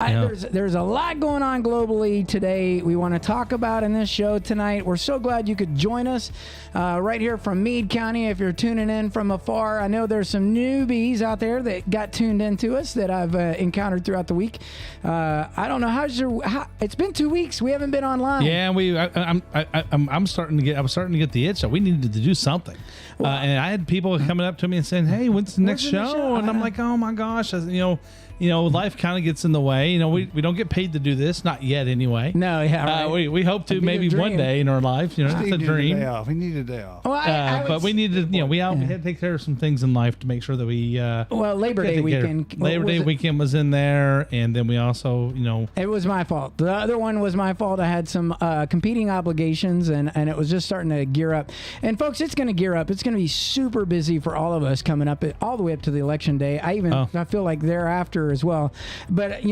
There's a lot going on globally today we want to talk about in this show tonight. We're so glad you could join us right here from Meade County. If you're tuning in from afar, I know there's some newbies out there that got tuned into us that I've encountered throughout the week. I don't know it's been 2 weeks. We haven't been online. Yeah, I'm starting to get the itch. So we needed to do something. Well, and I had people coming up to me and saying, "Hey, when's the next show?" And I'm like, "Oh my gosh, life kind of gets in the way. We don't get paid to do this, not yet anyway. No, yeah, right. We hope to maybe one day in our life. It's a dream. We need a day off. Well, but we needed, we had to take care of some things in life to make sure that we. Labor Day weekend. Labor Day weekend was in there, and then we also, It was my fault. The other one was my fault. I had some competing obligations, and it was just starting to gear up. And folks, it's going to gear up. It's going to be super busy for all of us coming up, all the way up to the election day. I feel like thereafter as well. But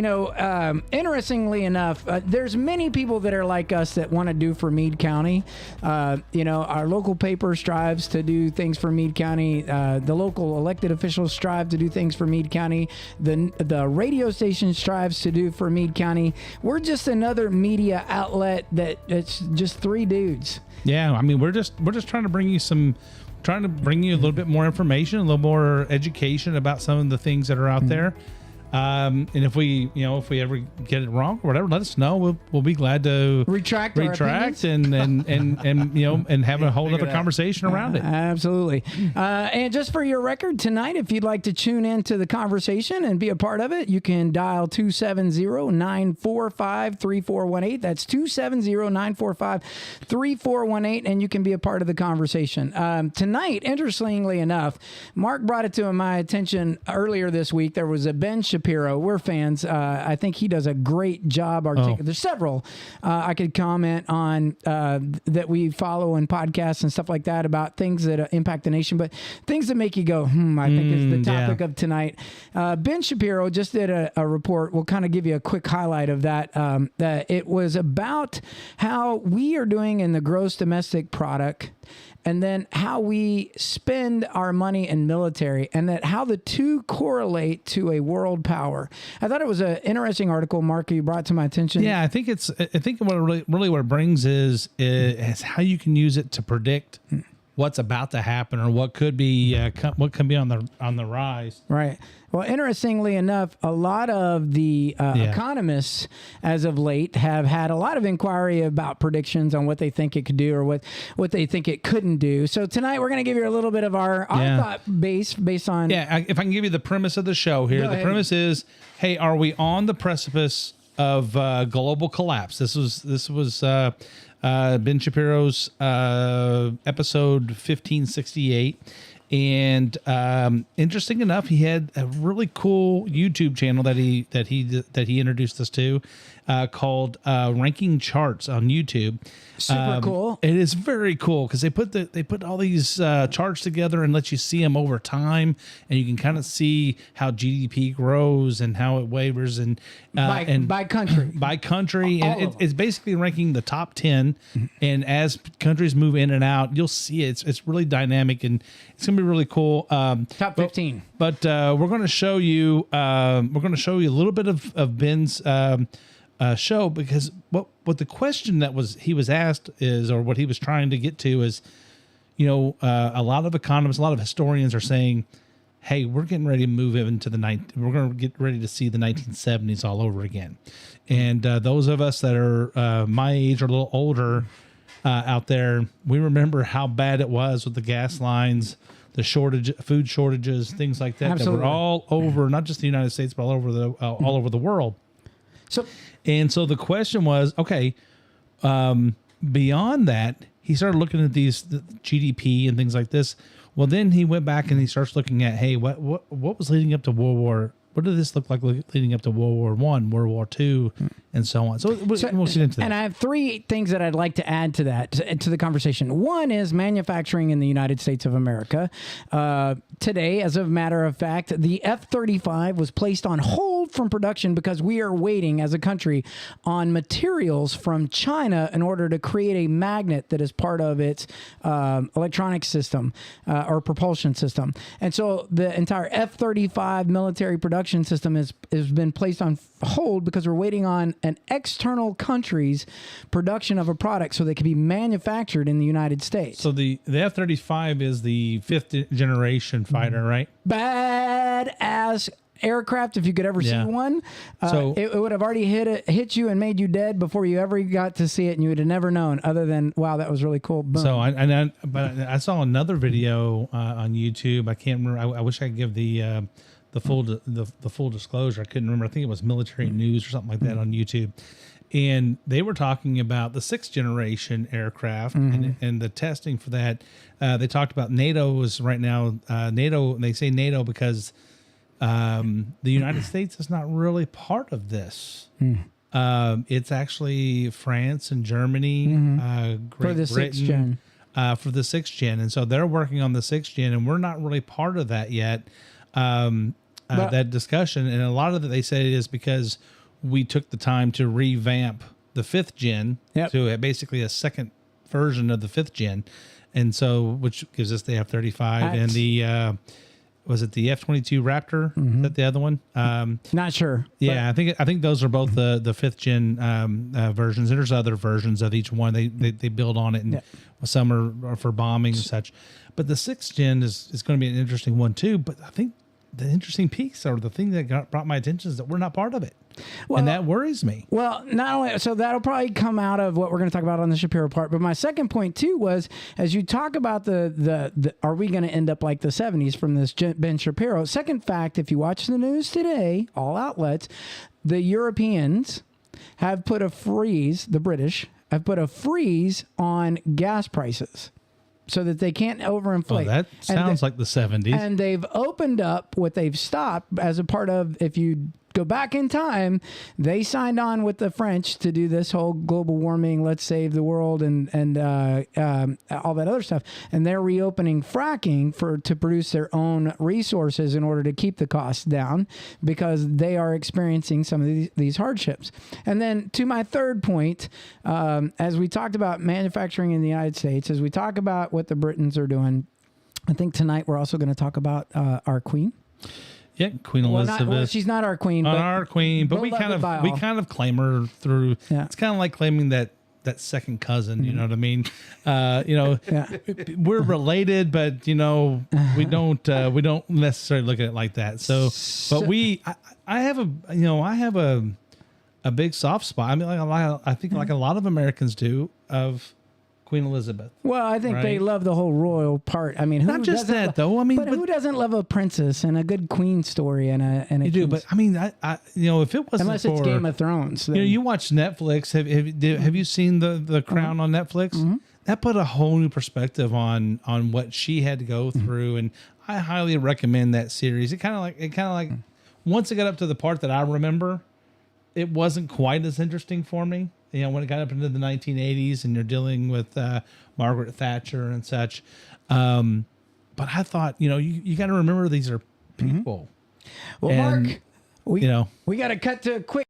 interestingly enough, there's many people that are like us that want to do for Meade County. Our local paper strives to do things for Meade County. The local elected officials strive to do things for Meade County. The radio station strives to do for Meade County. We're just another media outlet that it's just three dudes. Yeah, we're just trying to bring you a little bit more information, a little more education about some of the things that are out there. And if we ever get it wrong or whatever, let us know. We'll be glad to retract and have a whole other conversation around it. Absolutely. And just for your record tonight, if you'd like to tune into the conversation and be a part of it, you can dial 270-945-3418. That's 270-945-3418, and you can be a part of the conversation. Tonight, interestingly enough, Mark brought it to my attention earlier this week. There was a Ben Shapiro. We're fans. I think he does a great job. There's several I could comment on that we follow in podcasts and stuff like that about things that impact the nation, but things that make you go, I think is the topic of tonight. Ben Shapiro just did a report. We'll kind of give you a quick highlight of that. That it was about how we are doing in the gross domestic product, and then how we spend our money in military, and that how the two correlate to a world power. I thought it was an interesting article, Mark, you brought to my attention. Yeah, I think what it brings is how you can use it to predict what's about to happen or what could be on the rise. Right. Well, interestingly enough, a lot of the economists, as of late, have had a lot of inquiry about predictions on what they think it could do or what they think it couldn't do. So tonight we're going to give you a little bit of our thought based on. Yeah, if I can give you the premise of the show here, the premise is, hey, are we on the precipice of global collapse? This was Ben Shapiro's episode 1568. And interesting enough, he had a really cool YouTube channel that he introduced us to, called Ranking Charts on YouTube. Super cool. It is very cool because they put all these charts together and let you see them over time, and you can kind of see how GDP grows and how it wavers and by country. By country, and it's basically ranking the top 10. And as countries move in and out, you'll see it's really dynamic, and it's gonna be really cool. Top 15. But we're going to show you a little bit of Ben's show, because what the question he was asked is, or what he was trying to get to is, a lot of economists, a lot of historians are saying, hey, we're getting ready to move into we're going to get ready to see the 1970s all over again. And those of us that are my age or a little older out there, we remember how bad it was with the gas lines, the food shortages, things like that. Absolutely. That were all over, not just the United States, but all over the world. So the question was, okay, beyond that, he started looking at the GDP and things like this. Well, then he went back and he starts looking at, hey, what was leading up to World War? What did this look like leading up to World War I, World War II, and so on? So we'll get into that. And I have three things that I'd like to add to that, to the conversation. One is manufacturing in the United States of America. Today, as a matter of fact, the F-35 was placed on hold pulled from production because we are waiting as a country on materials from China in order to create a magnet that is part of its electronic system or propulsion system. And so the entire F-35 military production system has been placed on hold because we're waiting on an external country's production of a product so they can be manufactured in the United States. So the F-35 is the 5th generation fighter, right? Badass aircraft, if you could ever see one. So it would have already hit you and made you dead before you ever got to see it, and you would have never known other than, wow, that was really cool. Boom. So I saw another video on YouTube. I can't remember. I wish I could give the full disclosure. I couldn't remember. I think it was Military News or something like that on YouTube. And they were talking about the 6th generation aircraft and the testing for that. They talked about NATO is right now, NATO, they say NATO because the United States is not really part of this. It's actually France and Germany, Great Britain, for the 6th gen. And so they're working on the 6th gen, and we're not really part of that yet. That discussion, and a lot of it they said is because we took the time to revamp the 5th gen to basically a second version of the 5th gen, and so which gives us the F-35 and the was it the F-22 Raptor? Is that the other one? Not sure. Yeah, I think those are both the 5th gen versions. And there's other versions of each one. They build on it, and some are for bombing and such. But the 6th gen is going to be an interesting one too. But I think the interesting piece or the thing that brought my attention is that we're not part of it. Well, and that worries me. Well, not only so that'll probably come out of what we're going to talk about on the Shapiro part. But my second point too was, as you talk about the are we going to end up like the 70s from this Ben Shapiro? Second fact, if you watch the news today, all outlets, the Europeans have put a freeze. The British have put a freeze on gas prices, so that they can't overinflate. Oh, that sounds like the 70s. And they've opened up what they've stopped as a part of, if you go back in time, they signed on with the French to do this whole global warming, let's save the world, and all that other stuff. And they're reopening fracking to produce their own resources in order to keep the costs down, because they are experiencing some of these hardships. And then to my third point, as we talked about manufacturing in the United States, as we talk about what the Britons are doing, I think tonight we're also going to talk about our queen. Yeah, Queen Elizabeth. She's not our queen. But we kind of claim her through. Yeah. It's kind of like claiming that second cousin. You know what I mean? We're related, but we don't necessarily look at it like that. So but I have a big soft spot. I mean, I think like a lot of Americans do of Queen Elizabeth. Well, I think they love the whole royal part. I mean, not just that though. I mean, but who doesn't love a princess and a good queen story and a you do? But I mean, I if it wasn't unless it's Game of Thrones, then. You watch Netflix. Have you seen the Crown on Netflix? Mm-hmm. That put a whole new perspective on what she had to go through, and I highly recommend that series. It kind of like once it got up to the part that I remember, it wasn't quite as interesting for me. When it got up into the 1980s and you're dealing with Margaret Thatcher and such. But I thought, you got to remember these are people. Well, and, Mark, we got to cut to a quick.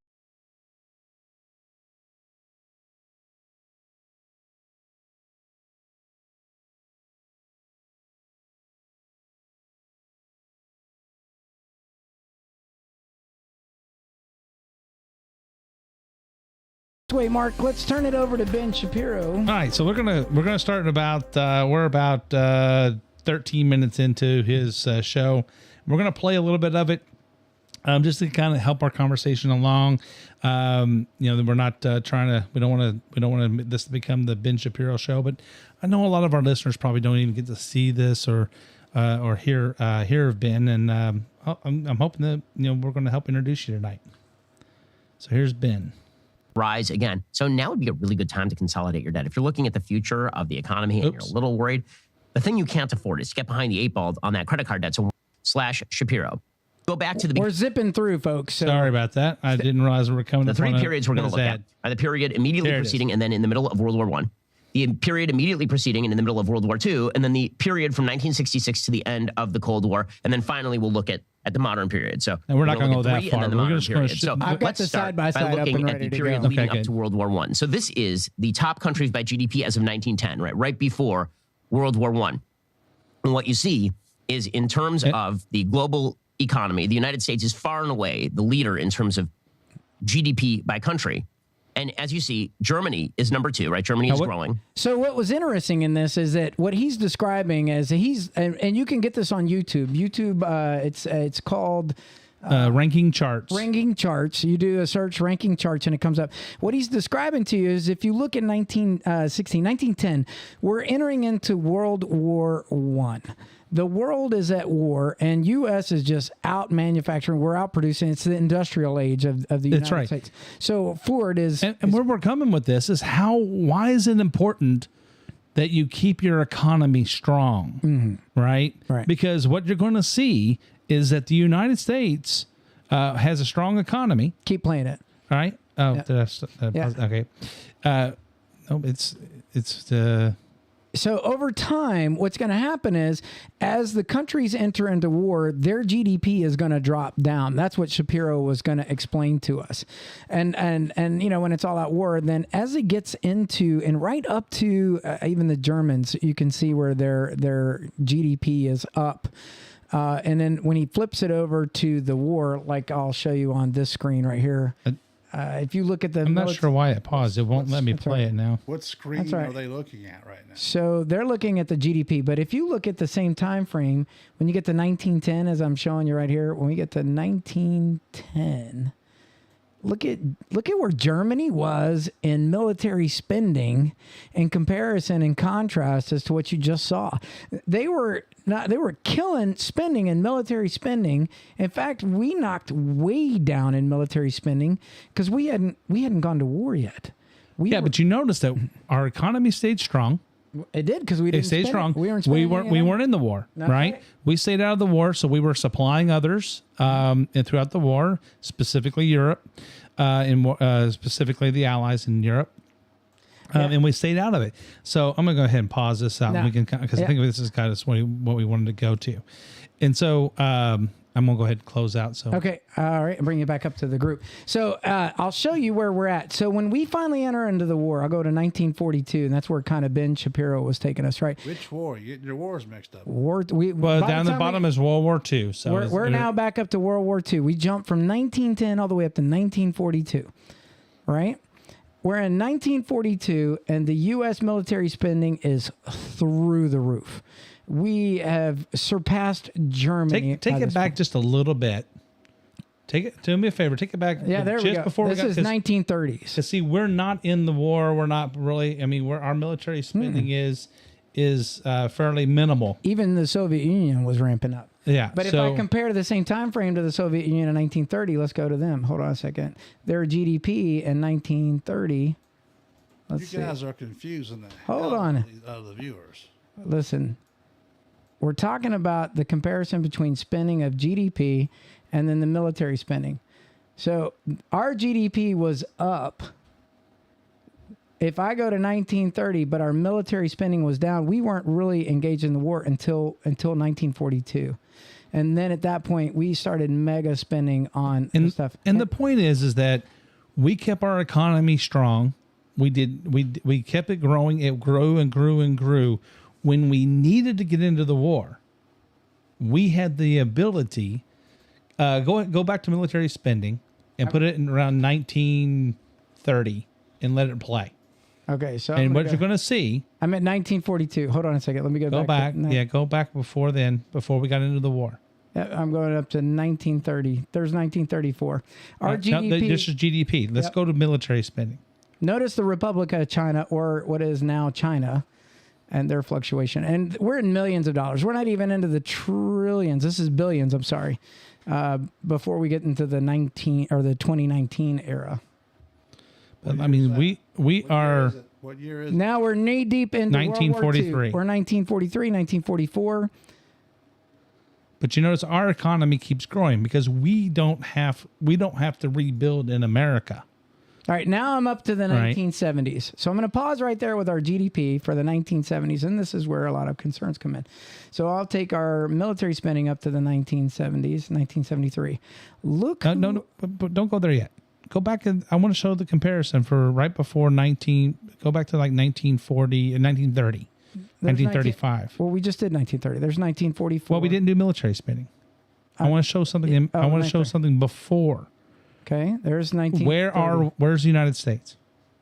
Way, Mark, let's turn it over to Ben Shapiro. All right, so we're gonna start in about we're about 13 minutes into his show. We're gonna play a little bit of it, just to kind of help our conversation along. We're not trying to. We don't want to this to become the Ben Shapiro show, but I know a lot of our listeners probably don't even get to see this or hear of Ben, and I'm hoping that we're going to help introduce you tonight. So here's Ben. Rise again. So now would be a really good time to consolidate your debt. If you're looking at the future of the economy and you're a little worried, the thing you can't afford is to get behind the 8 ball on that credit card debt. So /Shapiro. Go back to the We're zipping through, folks. So. Sorry about that. I didn't realize we were coming. The three periods we're going to look at are the period immediately preceding and then in the middle of World War I, the period immediately preceding and in the middle of World War II, and then the period from 1966 to the end of the Cold War, and then finally we'll look at at the modern period. So and we're not going to go that three, far. and then the We're modern just going period. to. So I've got let's the start side by by side up looking and at ready the to period go. leading Okay, up to good. World War I. So this is the top countries by GDP as of 1910, right before World War I. And what you see is in terms of the global economy, the United States is far and away the leader in terms of GDP by country. And as you see, Germany is number 2, right? Germany is growing. So what was interesting in this is that what he's describing is and you can get this on YouTube. YouTube, it's called ranking charts. ranking charts. You do a search ranking charts and it comes up. What he's describing to you is if you look at 1910, we're entering into World War I. The world is at war, and U.S. is just out manufacturing. We're out producing. It's the industrial age of the United States. So Ford is... And where we're coming with this is why is it important that you keep your economy strong, right? Right. Because what you're going to see is that the United States has a strong economy, Keep playing it. right? Oh, Yeah. Yeah. Okay. No, it's the... So over time, what's going to happen is as the countries enter into war, their GDP is going to drop down. That's what Shapiro was going to explain to us. And you know, when it's all out war, then as it gets into and right up to even the Germans, you can see where their GDP is up. And then when he flips it over to the war, like I'll show you on this screen right here. If you look at the... I'm not sure why it paused. It won't let me play it now. What screen That's right. are they looking at right now? So they're looking at the GDP, but if you look at the same time frame, when you get to 1910, as I'm showing you right here, when we get to 1910, look at where Germany was in military spending in comparison and contrast as to what you just saw. They were killing spending and military spending. In fact, we knocked way down in military spending because we hadn't gone to war yet. But you notice that our economy stayed strong. It did because we didn't. It stayed spend strong. It. We weren't. We spending weren't in the war, That's right? right. We stayed out of the war, so we were supplying others and throughout the war, specifically Europe, specifically the Allies in Europe. And we stayed out of it. So I'm going to go ahead and pause this out. No. We can, because I think this is kind of what we wanted to go to. And so I'm going to go ahead and close out. So Okay. All right. I'll bring you back up to the group. So I'll show you where we're at. So when we finally enter into the war, I'll go to 1942, and that's where kind of Ben Shapiro was taking us, right? Which war? You getting your wars mixed up. Well, down the bottom is World War II. So we're now back up to World War II. We jumped from 1910 all the way up to 1942, right? We're in 1942, and the U.S. military spending is through the roof. We have surpassed Germany. Take it back just a little bit. Do me a favor. Take it back. Yeah, there we go. Before This is 1930s. To see, we're not in the war. We're not really. I mean, our military spending is fairly minimal. Even the Soviet Union was ramping up. Yeah. But if I compare the same time frame to the Soviet Union in 1930, let's go to them. Hold on a second. Their GDP in 1930. You guys are confusing the Hold hell on. out of the viewers. Listen, we're talking about the comparison between spending of GDP and then the military spending. So our GDP was up. If I go to 1930, but our military spending was down, we weren't really engaged in the war until 1942. And then at that point, we started mega spending on stuff. And the point is that we kept our economy strong. We kept it growing. It grew and grew and grew. When we needed to get into the war, we had the ability go back to military spending and put it in around 1930 and let it play. Okay, so And what you're going to see, I'm at 1942. Hold on a second. Let me go back. Go back before then, before we got into the war. I'm going up to 1930. There's 1934. Our GDP. No, this is GDP. Let's go to military spending. Notice the Republic of China, or what is now China, and their fluctuation. And we're in millions of dollars. We're not even into the trillions. This is billions. I'm sorry. Before we get into the 2019 era. But, I mean, we are. What year is it? Now we're knee deep into 1943. World War II. We're 1943, 1944. But you notice our economy keeps growing because we don't have to rebuild in America. All right, now I'm up to the Right. 1970s. So I'm going to pause right there with our GDP for the 1970s, and this is where a lot of concerns come in. So I'll take our military spending up to the 1970s, 1973. Look, No, but don't go there yet. Go back and I want to show the comparison for right before 19. Go back to like 1940 and 1930, 1935. Well, we just did 1930. There's 1944. Well, we didn't do military spending. I want to show something. I want to show something before. Okay, there's 1930. Where's the United States?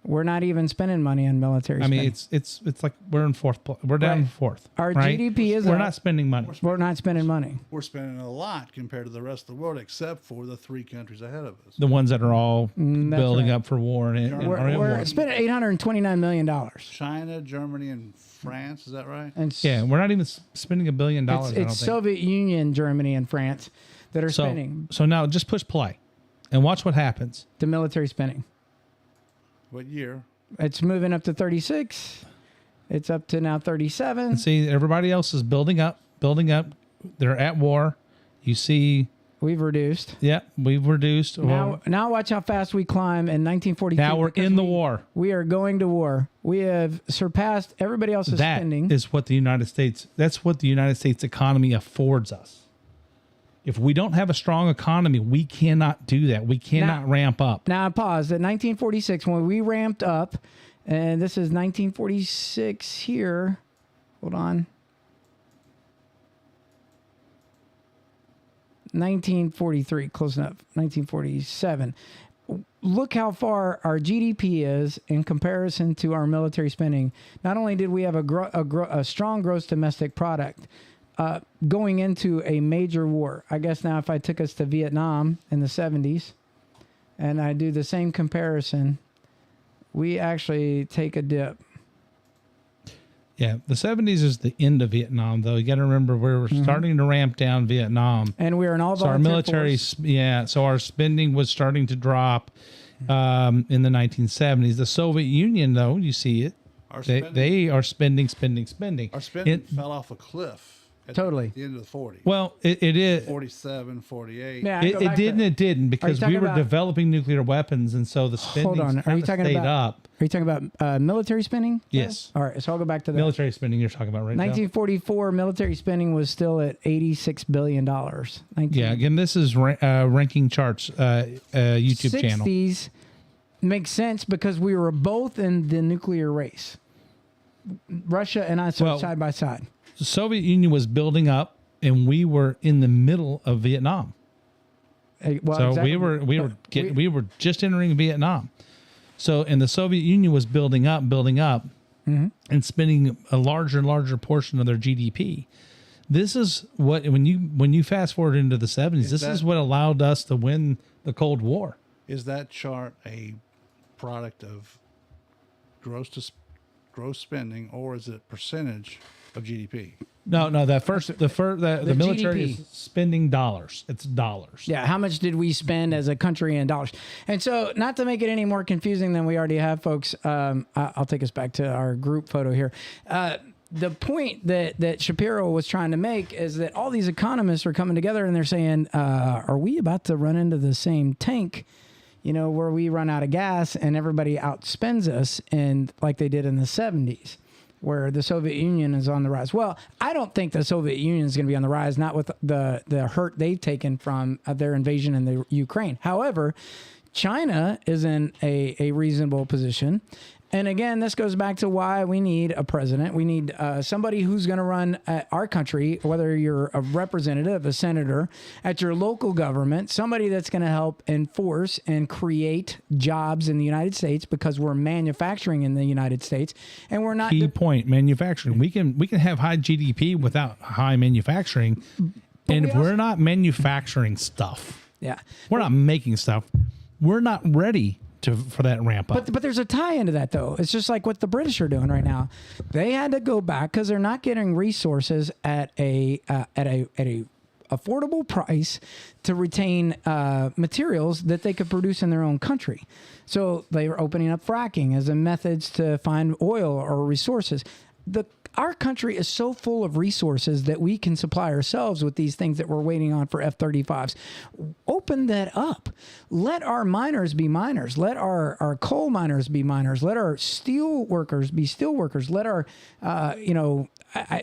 We're not even spending money on military I spending. mean, it's like we're in fourth place. We're down Right. fourth. Our right? GDP is We're up. not spending money. We're not spending money. We're spending a lot compared to the rest of the world, except for the 3 countries ahead of us. The ones that are all that's building right. up for war and are in We're war. spending $829 million. China, Germany, and France. Is that right? And Yeah, we're not even spending $1 billion. I don't it's think. Soviet Union, Germany, and France that are spending So now just push play, and watch what happens. the military spending. What year? It's moving up to 36. It's up to now 37. And see, everybody else is building up. They're at war. You see, We've reduced. yeah, we've reduced. Now watch how fast we climb in 1942. Now we're because in the war. We are going to war. We have surpassed everybody else's That spending. is what the United States. That's what the United States economy affords us. If we don't have a strong economy, we cannot do that. We cannot ramp up. Now I paused at 1946 when we ramped up, and this is 1946 here. Hold on. 1943, close enough. 1947. Look how far our GDP is in comparison to our military spending. Not only did we have a strong gross domestic product going into a major war. I guess now if I took us to Vietnam in the 70s and I do the same comparison, we actually take a dip. Yeah, the 70s is the end of Vietnam, though. You got to remember we were starting to ramp down Vietnam. And we're an all So our military, so our spending was starting to drop in the 1970s. The Soviet Union, though, you see it. They are spending. Our spending fell off a cliff. At Totally. the end of the 40s. Well, it is. 47, 48. Yeah, It didn't because we talking were about- developing nuclear weapons, and so the spending Hold on. Are you talking stayed about? up. Are you talking about military spending? Yes. All right. So I'll go back to that. Military spending you're talking about right now. 1944 military spending was still at $86 billion. Yeah, again, this is Ranking Charts YouTube channel. 60s makes sense because we were both in the nuclear race. Russia and us are side by side. The Soviet Union was building up, and we were in the middle of Vietnam. Well, So exactly. we were just entering Vietnam. So and the Soviet Union was building up, Mm-hmm. and spending a larger and larger portion of their GDP. This is what when you fast forward into the 70s, this is what allowed us to win the Cold War. Is that chart a product of gross spending, or is it percentage of GDP? No, the military GDP. is spending dollars. It's dollars. Yeah, how much did we spend as a country in dollars? And so, not to make it any more confusing than we already have, folks, I'll take us back to our group photo here. The point that Shapiro was trying to make is that all these economists are coming together and they're saying, are we about to run into the same tank, where we run out of gas and everybody outspends us, and like they did in the 70s? Where the Soviet Union is on the rise. Well, I don't think the Soviet Union is going to be on the rise, not with the hurt they've taken from their invasion in the Ukraine. However, China is in a reasonable position. And again, this goes back to why we need a president. We need somebody who's going to run our country, whether you're a representative, a senator, at your local government, somebody that's going to help enforce and create jobs in the United States, because we're manufacturing in the United States, and we're not. Key point: manufacturing. We can have high GDP without high manufacturing, and if we're not manufacturing stuff, Yeah, we're not making stuff. We're not ready for that ramp up. But there's a tie into that, though. It's just like what the British are doing right now. They had to go back because they're not getting resources at a affordable price to retain materials that they could produce in their own country. So they were opening up fracking as a methods to find oil or resources. our country is so full of resources that we can supply ourselves with these things that we're waiting on for F-35s. Open that up. Let our miners be miners. Let our coal miners be miners. Let our steel workers be steel workers. Let our,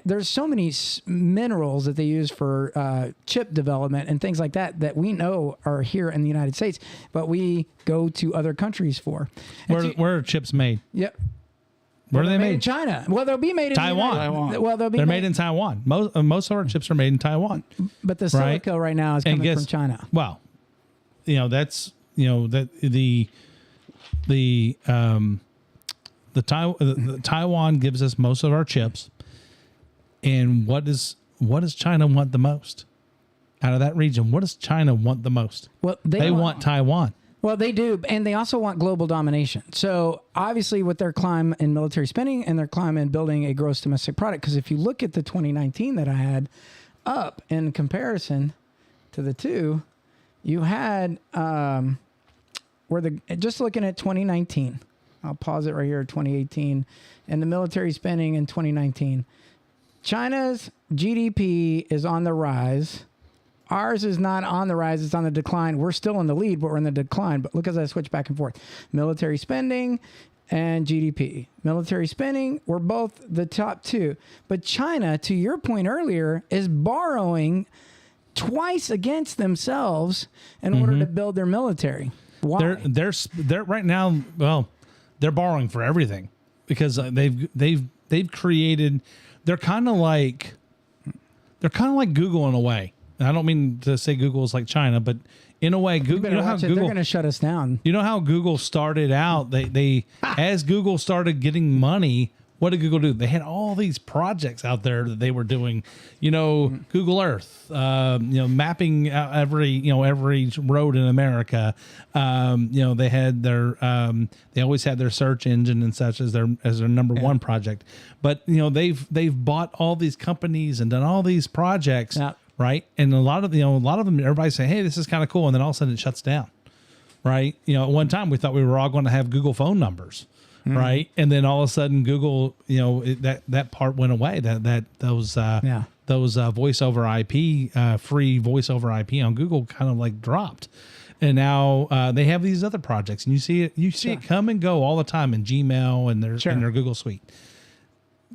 there's so many minerals that they use for chip development and things like that we know are here in the United States, but we go to other countries for. Where are chips made? Yep. Where are they made? In China. Well, they'll be made in Taiwan. Well, they're made in Taiwan. Most of our chips are made in Taiwan. But the silica right now is coming from China. Well, that's that the Taiwan gives us most of our chips. And what does China want the most out of that region? What does China want the most? Well, they want Taiwan. Well, they do, and they also want global domination. So obviously with their climb in military spending and their climb in building a gross domestic product, because if you look at the 2019 that I had up in comparison to the two, you had just looking at 2019, I'll pause it right here at 2018, and the military spending in 2019. China's GDP is on the rise. Ours is not on the rise. It's on the decline. We're still in the lead, but we're in the decline. But look as I switch back and forth. Military spending and GDP. Military spending, we're both the top two. But China, to your point earlier, is borrowing twice against themselves in order to build their military. Why? They're right now, well, they're borrowing for everything because they've created, they're kind of like Google in a way. I don't mean to say Google is like China, but in a way, Google. You know how Google, they're going to shut us down. You know how Google started out? They as Google started getting money, what did Google do? They had all these projects out there that they were doing. Google Earth, mapping every road in America. They had their they always had their search engine and such as their number one project. But they've bought all these companies and done all these projects. Yeah. Right. And a lot of them, everybody say, hey, this is kind of cool. And then all of a sudden it shuts down. Right. At one time we thought we were all going to have Google phone numbers. Right. And then all of a sudden Google, that part went away, those voice over IP, free voice over IP on Google kind of like dropped. And now they have these other projects and you see it come and go all the time in Gmail and their Google Suite.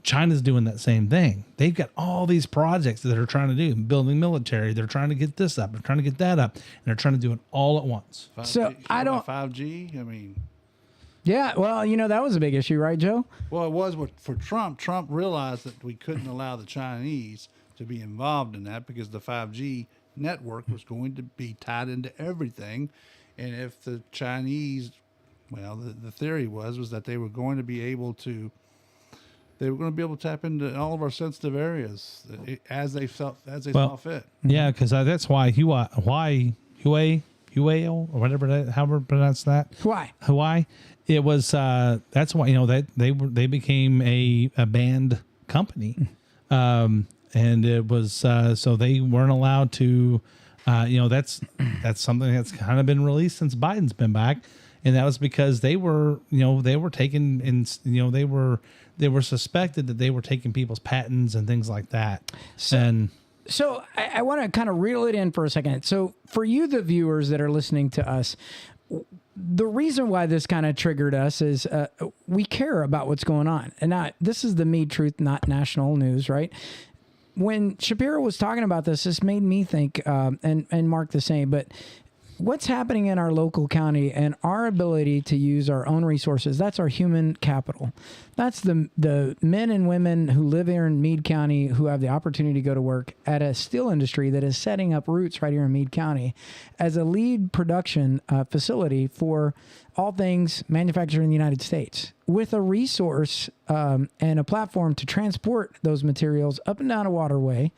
China's doing that same thing. They've got all these projects that they're trying to do, building military. They're trying to get this up. They're trying to get that up. And they're trying to do it all at once. 5G, so I don't 5G. I mean, yeah. Well, that was a big issue, right, Joe? Well, it was for Trump. Trump realized that we couldn't allow the Chinese to be involved in that because the 5G network was going to be tied into everything. And if the Chinese, the theory was that they were going to be able to tap into all of our sensitive areas as they saw fit. Yeah, because that's why Huawei or whatever, however pronounce that. Huawei. It was that's why that they became a banned company, and it was so they weren't allowed to. That's something that's kind of been released since Biden's been back. And that was because they were taken and they were suspected that they were taking people's patents and things like that. So I want to kind of reel it in for a second. So for you, the viewers that are listening to us, the reason why this kind of triggered us is we care about what's going on. And this is the Me Truth, not national news, right? When Shapiro was talking about this made me think, and Mark the same, but what's happening in our local county and our ability to use our own resources, that's our human capital. That's the men and women who live here in Meade County who have the opportunity to go to work at a steel industry that is setting up roots right here in Meade County as a lead production facility for all things manufactured in the United States with a resource and a platform to transport those materials up and down a waterway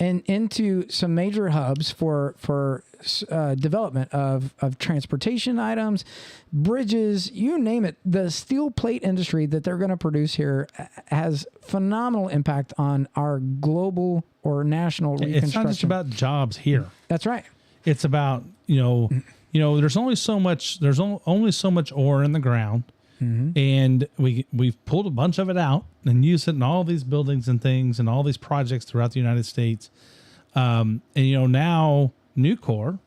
and into some major hubs for development of transportation items, bridges, you name it. The steel plate industry that they're going to produce here has phenomenal impact on our global or national reconstruction. It's not just about jobs here. That's right. It's about, there's only so much ore in the ground. and we've pulled a bunch of it out and used it in all these buildings and things and all these projects throughout the United States. And now Nucor,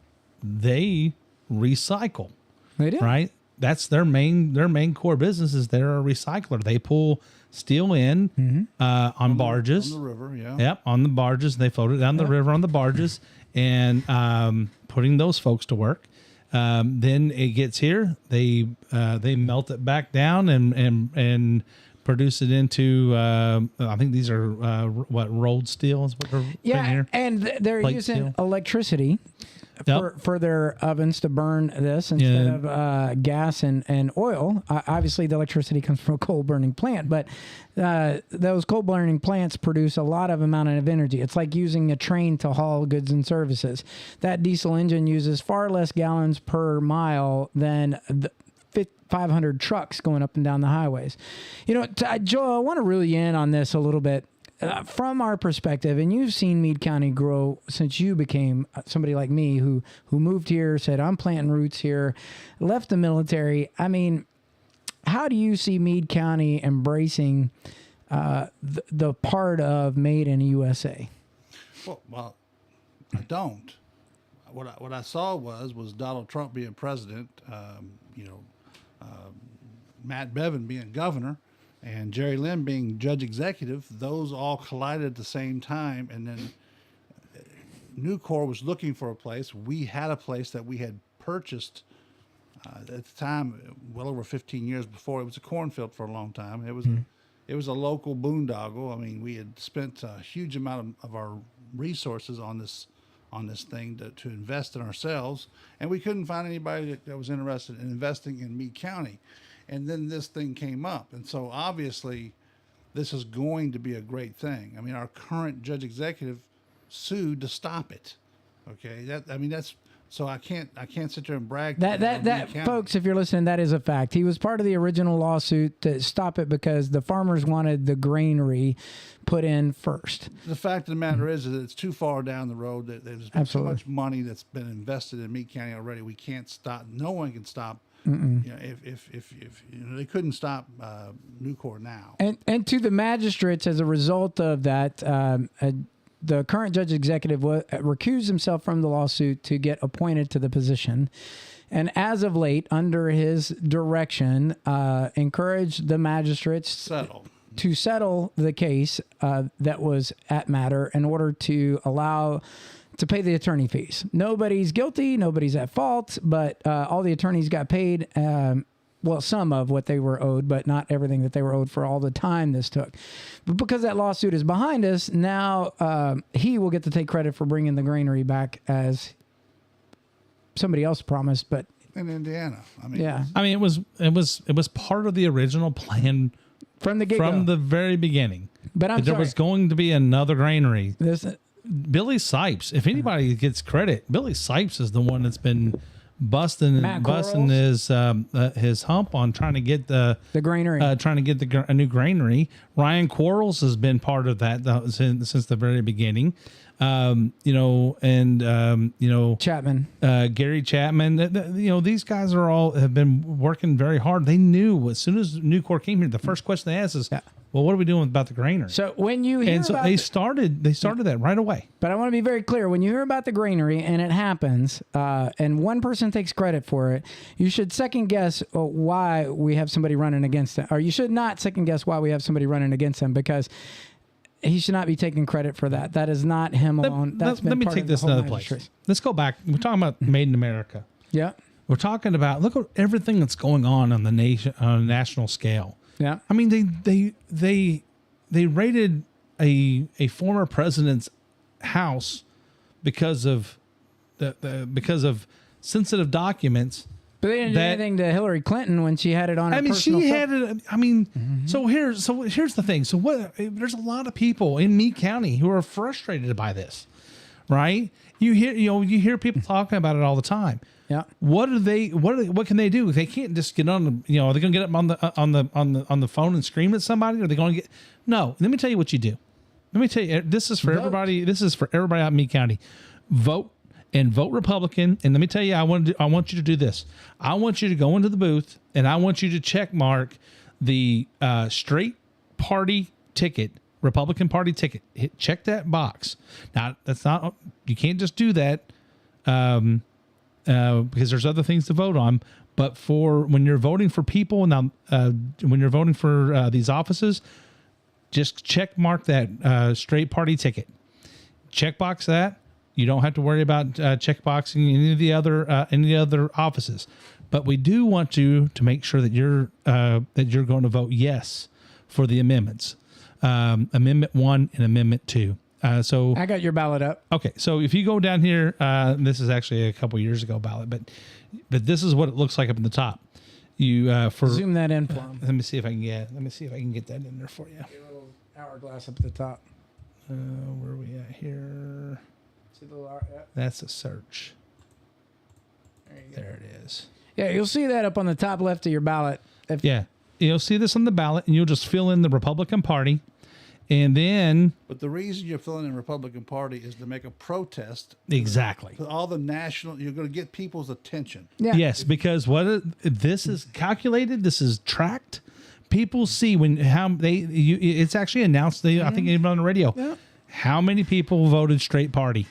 they recycle. They do. Right? That's their main core business is they're a recycler. They pull steel in on barges. On the river, yeah. Yep, on the barges. They float it down the river on the barges and putting those folks to work. Then it gets here. They melt it back down and produce it into I think these are rolled steel is what they're putting here. And they're Plate using steel. electricity for their ovens to burn this instead of gas and oil. Obviously, the electricity comes from a coal burning plant, but those coal burning plants produce a lot of amount of energy. It's like using a train to haul goods and services. That diesel engine uses far less gallons per mile than the 500 trucks going up and down the highways. Joe, I want to really in on this a little bit. From our perspective, and you've seen Meade County grow since you became somebody like me who moved here, said, I'm planting roots here, left the military. I mean, how do you see Meade County embracing the part of Made in the USA? Well, I don't. What I saw was Donald Trump being president, Matt Bevin being governor, and Jerry Lynn being judge executive. Those all collided at the same time, and then Nucor was looking for a place. We had a place that we had purchased at the time, well over 15 years before. It was a cornfield for a long time. It was a local boondoggle. I mean, we had spent a huge amount of our resources on this thing to invest in ourselves, and we couldn't find anybody that was interested in investing in Meade County. And then this thing came up. And so obviously this is going to be a great thing. I mean, our current judge executive sued to stop it. Okay. That's so I can't sit there and brag. That folks, if you're listening, that is a fact. He was part of the original lawsuit to stop it because the farmers wanted the granary put in first. The fact of the matter is that it's too far down the road. That there's been so much money that's been invested in Meade County already. We can't stop. No one can stop. If they couldn't stop Nucor now. And to the magistrates, as a result of that, the current judge executive recused himself from the lawsuit to get appointed to the position. And as of late, under his direction, encouraged the magistrates to settle the case that was at matter in order to allow to pay the attorney fees. Nobody's guilty, nobody's at fault, but all the attorneys got paid, some of what they were owed, but not everything that they were owed for all the time this took. But because that lawsuit is behind us, now he will get to take credit for bringing the granary back as somebody else promised, but in Indiana. It was part of the original plan from the get-go. From the very beginning. But there was going to be another granary. Billy Sipes, if anybody gets credit, Billy Sipes is the one that's been busting his hump on trying to get the granary, trying to get a new granary. Ryan Quarles has been part of that since the very beginning. Chapman, Gary Chapman. These guys have been working very hard. They knew as soon as Nucor came here, the first question they asked is, well, what are we doing about the granary? So when you hear they started that right away. But I want to be very clear. When you hear about the granary and it happens, and one person takes credit for it, you should second guess why we have somebody running against them. Or you should not second guess why we have somebody running against them, because he should not be taking credit for that. That is not him alone. Let me take this another place. Let's go back. We're talking about Made in America. Yeah. We're talking about, look at everything that's going on the nation, on a national scale. Yeah. I mean, they raided a former president's house because of because of sensitive documents. But they didn't do anything to Hillary Clinton when she had it on her personal she had it. I mean, so here's the thing. So there's a lot of people in Meade County who are frustrated by this, right? You hear people talking about it all the time. Yeah. What can they do? They can't just get on the, are they going to get up on the phone and scream at somebody? Or are they going to get, no, let me tell you what you do. Let me tell you, this is for everybody. This is for everybody out in Meade County. Vote and vote Republican. And let me tell you, I want you to do this. I want you to go into the booth and I want you to check mark the straight party ticket, Republican Party ticket. Check that box. Now, that's not, you can't just do that because there's other things to vote on. But for when you're voting for people, now when you're voting for these offices, just check mark that straight party ticket. Check box that. You don't have to worry about check boxing any of the other offices. But we do want you to make sure that you're going to vote yes for the amendments, Amendment 1 and Amendment 2. So I got your ballot up. Okay, so if you go down here, this is actually a couple years ago ballot, but this is what it looks like up in the top. You for zoom that in for him. Let me see if I can get that in there for you. A little hourglass up at the top. Where are we at here? See the little, That's a search. there you go. There it is. Yeah, you'll see that up on the top left of your ballot. Yeah, you'll see this on the ballot, and you'll just fill in the Republican Party, and then But the reason you're filling in Republican Party is to make a protest. exactly. All the national, you're going to get people's attention. Yeah. Yes, because this is calculated, this is tracked. People see it's actually announced. I think even on the radio, how many people voted straight party.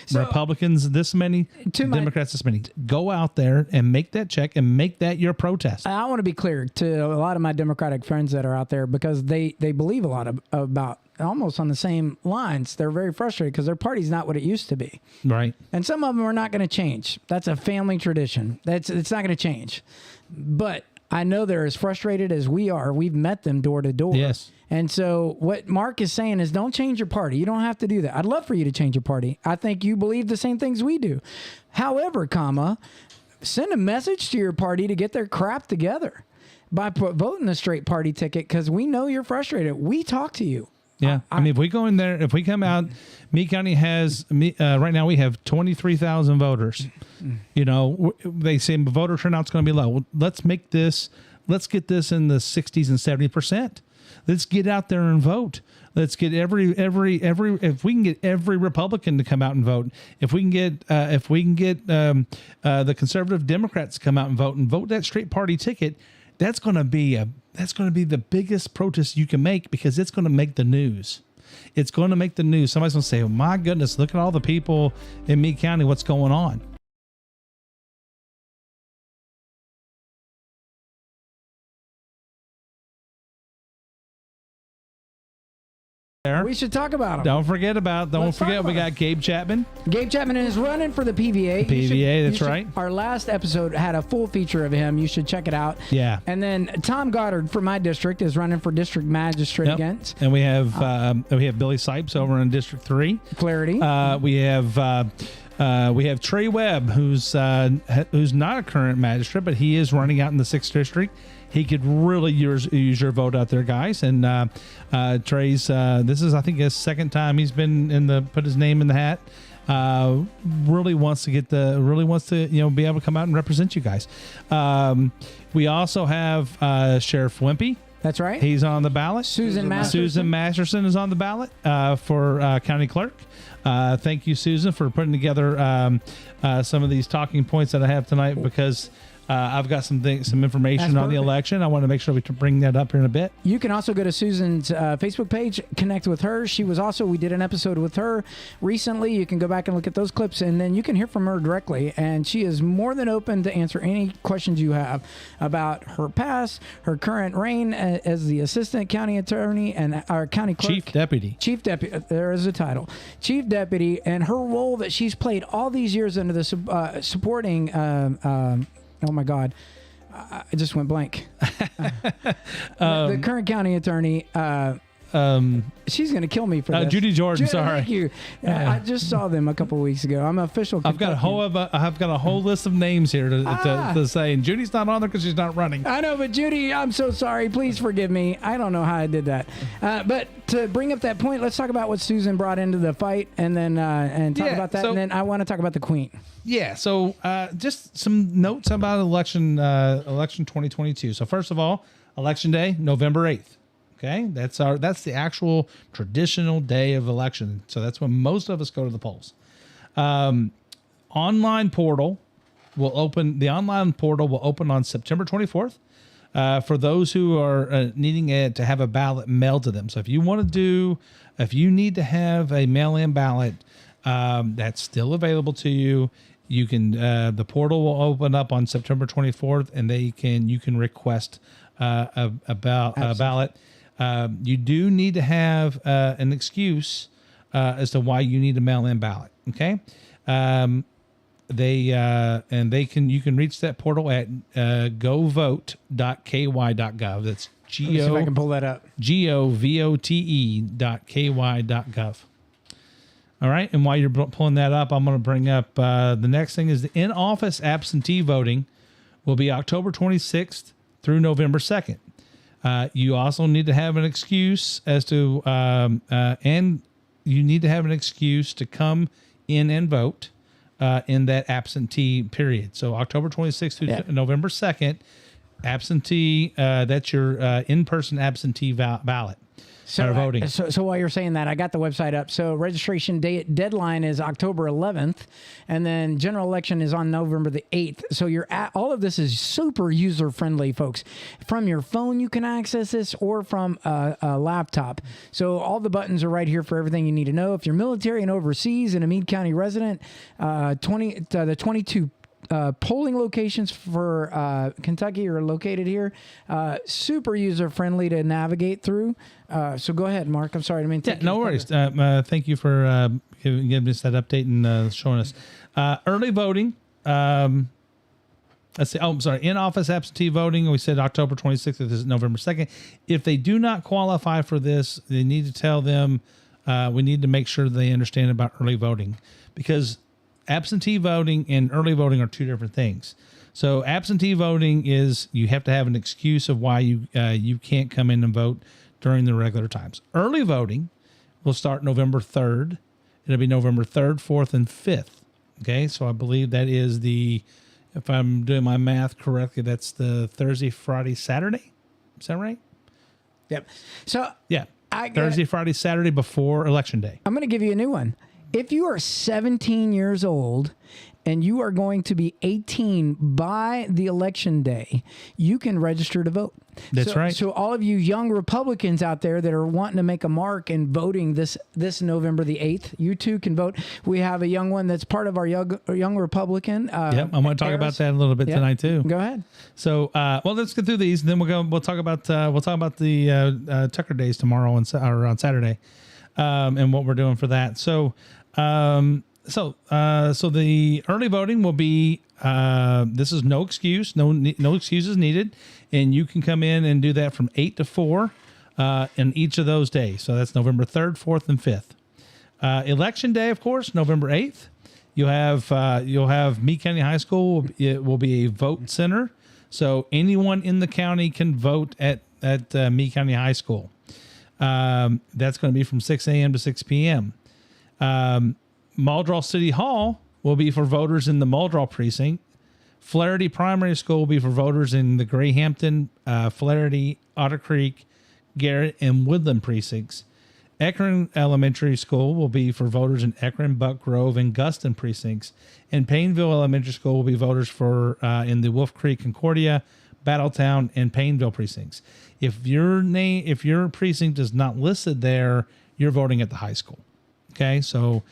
So, Republicans this many, Democrats this many. Go out there and make that check and make that your protest. I want to be clear to a lot of my Democratic friends that are out there because they believe a lot about almost on the same lines. They're very frustrated because their party's not what it used to be. Right. And some of them are not going to change. That's a family tradition. It's not going to change. But I know they're as frustrated as we are. We've met them door to door. Yes. And so what Mark is saying is don't change your party. You don't have to do that. I'd love for you to change your party. I think you believe the same things we do. However, send a message to your party to get their crap together by voting the straight party ticket because we know you're frustrated. We talk to you. Yeah. I mean, if we go in there, if we come out, Meade County has, right now we have 23,000 voters. You know, they say voter turnout's going to be low. Well, let's get this in the 60s and 70%. Let's get out there and vote. Let's get every if we can get every Republican to come out and vote, if we can get the conservative Democrats to come out and vote that straight party ticket, that's going to be the biggest protest you can make because it's going to make the news. It's going to make the news. Somebody's going to say, "Oh my goodness, look at all the people in Meade County. What's going on?" We should talk about them. Don't forget we got Gabe Chapman. Gabe Chapman is running for the PVA. That's right. Our last episode had a full feature of him. You should check it out. Yeah. And then Tom Goddard for my district is running for district magistrate against. And we have Billy Sipes over in District 3. Clarity. We have Trey Webb, who's not a current magistrate, but he is running out in the 6th district. He could really use your vote out there, guys. And Trey's this is, I think, his second time he's been put his name in the hat. Really wants to be able to come out and represent you guys. We also have Sheriff Wimpy. That's right. He's on the ballot. Susan Masterson is on the ballot for county clerk. Thank you, Susan, for putting together some of these talking points that I have tonight because I've got some information on the election. I want to make sure we can bring that up here in a bit. You can also go to Susan's Facebook page, connect with her. We did an episode with her recently. You can go back and look at those clips, and then you can hear from her directly. And she is more than open to answer any questions you have about her past, her current reign as the assistant county attorney and our county clerk. Chief deputy. There is a title. Chief deputy, and her role that she's played all these years under the supporting. Oh my God, I just went blank. The current county attorney. She's going to kill me for this. Judy Jordan. Sorry. Thank you. I just saw them a couple of weeks ago. I'm official. I've got a whole list of names here to say, and Judy's not on there because she's not running. I know, but Judy, I'm so sorry. Please forgive me. I don't know how I did that. But to bring up that point, let's talk about what Susan brought into the fight, and then talk about that, and then I want to talk about the Queen. Yeah. So just some notes about election 2022. So first of all, election day, November 8th. Okay, that's the actual traditional day of election. So that's when most of us go to the polls. online portal will open. The online portal will open on September 24th. For those who are needing it to have a ballot mailed to them. So if you need to have a mail-in ballot, that's still available to you. You can, the portal will open up on September 24th, and you can request a ballot. You do need to have an excuse as to why you need a mail-in ballot. Okay. You can reach that portal at govote.ky.gov. That's Let me see if I can pull that up. govote.ky.gov. All right. And while you're pulling that up, I'm going to bring up the next thing is the in-office absentee voting will be October 26th through November 2nd. You also need to have an excuse as to, and you need to have an excuse to come in and vote in that absentee period. So October 26th through November 2nd, absentee, that's your in-person absentee ballot. So, voting. So while you're saying that, I got the website up. So registration deadline is October 11th, and then general election is on November the 8th. So all of this is super user friendly, folks. From your phone, you can access this, or from a laptop. So all the buttons are right here for everything you need to know. If you're military and overseas and a Meade County resident, the 22 polling locations for Kentucky are located here. Super user friendly to navigate through. So go ahead, Mark. I'm sorry. No worries. Thank you for giving us that update and showing us early voting. Let's see. Oh, I'm sorry. In-office absentee voting. We said October 26th. This is November 2nd. If they do not qualify for this, they need to tell them. We need to make sure they understand about early voting, because absentee voting and early voting are two different things. So absentee voting is you have to have an excuse of why you can't come in and vote during the regular times. Early voting will start November 3rd. It'll be November 3rd, 4th, and 5th. Okay, so I believe that is if I'm doing my math correctly, that's the Thursday, Friday, Saturday. Is that right? Yep. So yeah, Thursday, Friday, Saturday before Election Day. I'm going to give you a new one. If you are 17 years old and you are going to be 18 by the election day, you can register to vote. That's right. So all of you young Republicans out there that are wanting to make a mark in voting this November the 8th, you too can vote. We have a young one that's part of our young Republican. Yep, I'm going to talk about that a little bit tonight too. Go ahead. So, well, let's get through these, and then we'll talk about the Tucker Days tomorrow on Saturday, and what we're doing for that. So the early voting will be, this is no excuse, no excuses needed. And you can come in and do that from 8 to 4, in each of those days. So that's November 3rd, 4th, and 5th. Election day, of course, November 8th. You'll have Meade County High School. It will be a vote center. So anyone in the county can vote at Meade County High School. That's going to be from 6 a.m. to 6 p.m. Muldrow City Hall will be for voters in the Muldrow precinct. Flaherty Primary School will be for voters in the Grayhampton, Flaherty, Otter Creek, Garrett, and Woodland precincts. Ekron Elementary School will be for voters in Ekron, Buck Grove, and Guston precincts. And Painville Elementary School will be voters for in the Wolf Creek, Concordia, Battletown, and Painville precincts. If your precinct is not listed there, you're voting at the high school. Okay, so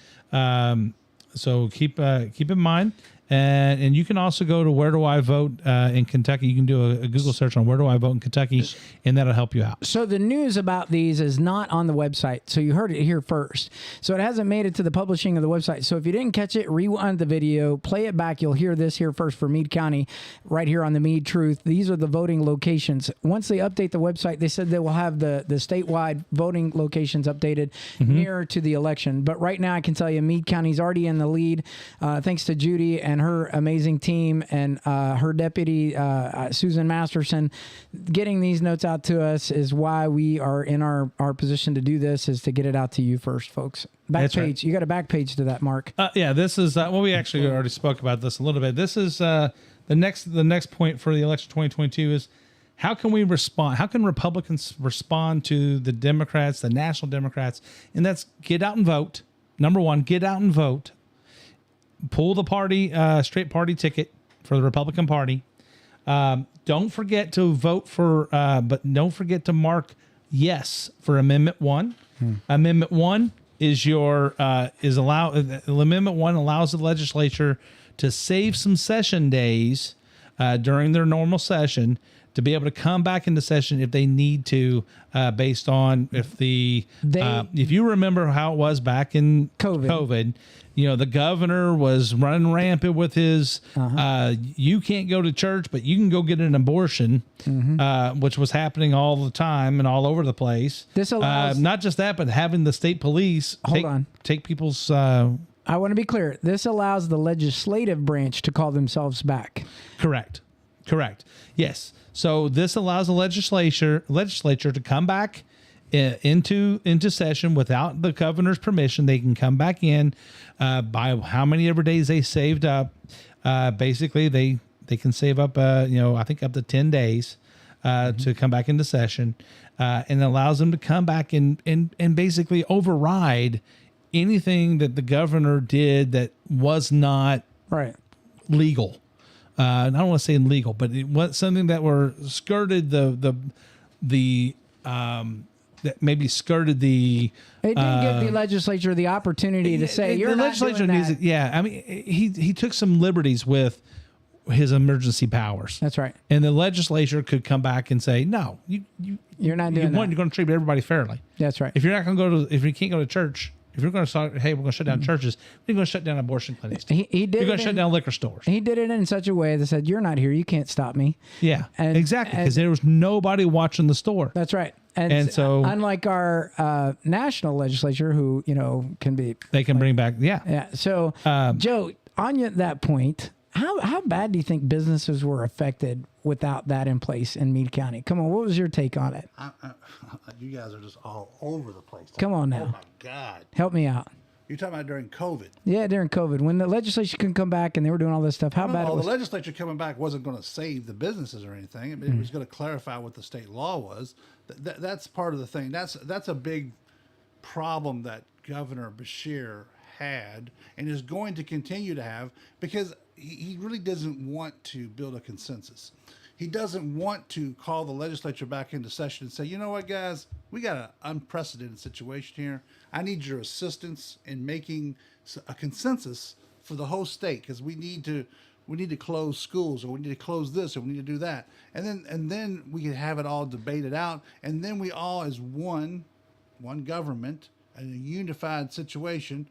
keep in mind, and you can also go to Where Do I Vote in Kentucky. You can do a Google search on Where Do I Vote in Kentucky, and that'll help you out. So the news about these is not on the website. So you heard it here first. So it hasn't made it to the publishing of the website. So if you didn't catch it, rewind the video, play it back. You'll hear this here first for Meade County, right here on the Meade Truth. These are the voting locations. Once they update the website, they said they will have the statewide voting locations updated nearer to the election. But right now, I can tell you, Meade County's already in the lead, thanks to Judy and her amazing team and her deputy, Susan Masterson. Getting these notes out to us is why we are in our position to do this, is to get it out to you first, folks. Back page. Right. You got a back page to that, Mark. Yeah, this is well, we actually already spoke about this a little bit. This is the next point for the election 2022 is how can we respond? How can Republicans respond to the Democrats, the national Democrats? And that's get out and vote. Number one, get out and vote. pull the party straight party ticket for the Republican Party. Don't forget to vote for, but don't forget to mark yes for Amendment 1. Amendment 1 is Amendment 1 allows the legislature to save some session days during their normal session to be able to come back into session if they need to, based on if if you remember how it was back in COVID, the governor was running rampant with his, you can't go to church, but you can go get an abortion, which was happening all the time and all over the place. This allows not just that, but having the state police take people's. I want to be clear. This allows the legislative branch to call themselves back. Correct. Yes. So this allows the legislature to come back into session without the governor's permission. They can come back in by how many ever days they saved up. Basically, they can save up, I think up to 10 days to come back into session, and it allows them to come back and basically override anything that the governor did that was not legal. I don't want to say illegal, but it was something that were skirted that maybe skirted the. It didn't give the legislature the opportunity to say you're the not legislature doing needs that. it. Yeah, I mean, he took some liberties with his emergency powers. That's right. And the legislature could come back and say, no, you're not doing that. You're going to treat everybody fairly. That's right. If you're not going to if you can't go to church. If you're going to start, hey, we're going to shut down churches, we're going to shut down abortion clinics. He did. You're going to shut down liquor stores. He did it in such a way that said, "You're not here. You can't stop me." Yeah, exactly. Because there was nobody watching the store. That's right. And so, unlike our national legislature, who can be, they can bring back. Yeah. Yeah. So, Joe, on that point, how bad do you think businesses were affected without that in place in Meade County? Come on, what was your take on it? You guys are just all over the place. Come on now. Oh my God. Help me out. You're talking about during COVID. Yeah, during COVID, when the legislature couldn't come back and they were doing all this stuff. How bad it was? The legislature coming back wasn't going to save the businesses or anything. It was going to clarify what the state law was. That's part of the thing. That's a big problem that Governor Bashir had and is going to continue to have, because he really doesn't want to build a consensus. He doesn't want to call the legislature back into session and say, you know what, guys, we got an unprecedented situation here. I need your assistance in making a consensus for the whole state, because we need to close schools, or we need to close this, or we need to do that. And then we can have it all debated out. And then we all, as one government, in a unified situation,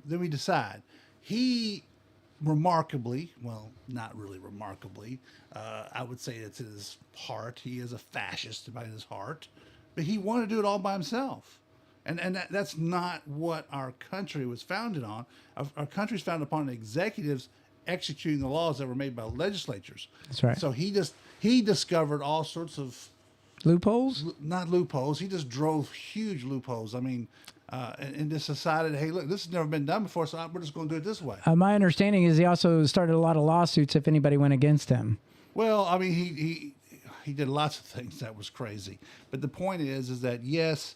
then we decide. He remarkably, well, not really remarkably, I would say it's in his heart. He is a fascist by his heart, but he wanted to do it all by himself. And that's not what our country was founded on. Our country is founded upon executives executing the laws that were made by legislatures. That's right. So he discovered all sorts of loopholes. Not loopholes. He just drove huge loopholes. I mean, and just decided, hey, look, this has never been done before, so we're just going to do it this way. My understanding is he also started a lot of lawsuits if anybody went against him. Well, I mean, he did lots of things that was crazy. But the point is that, yes,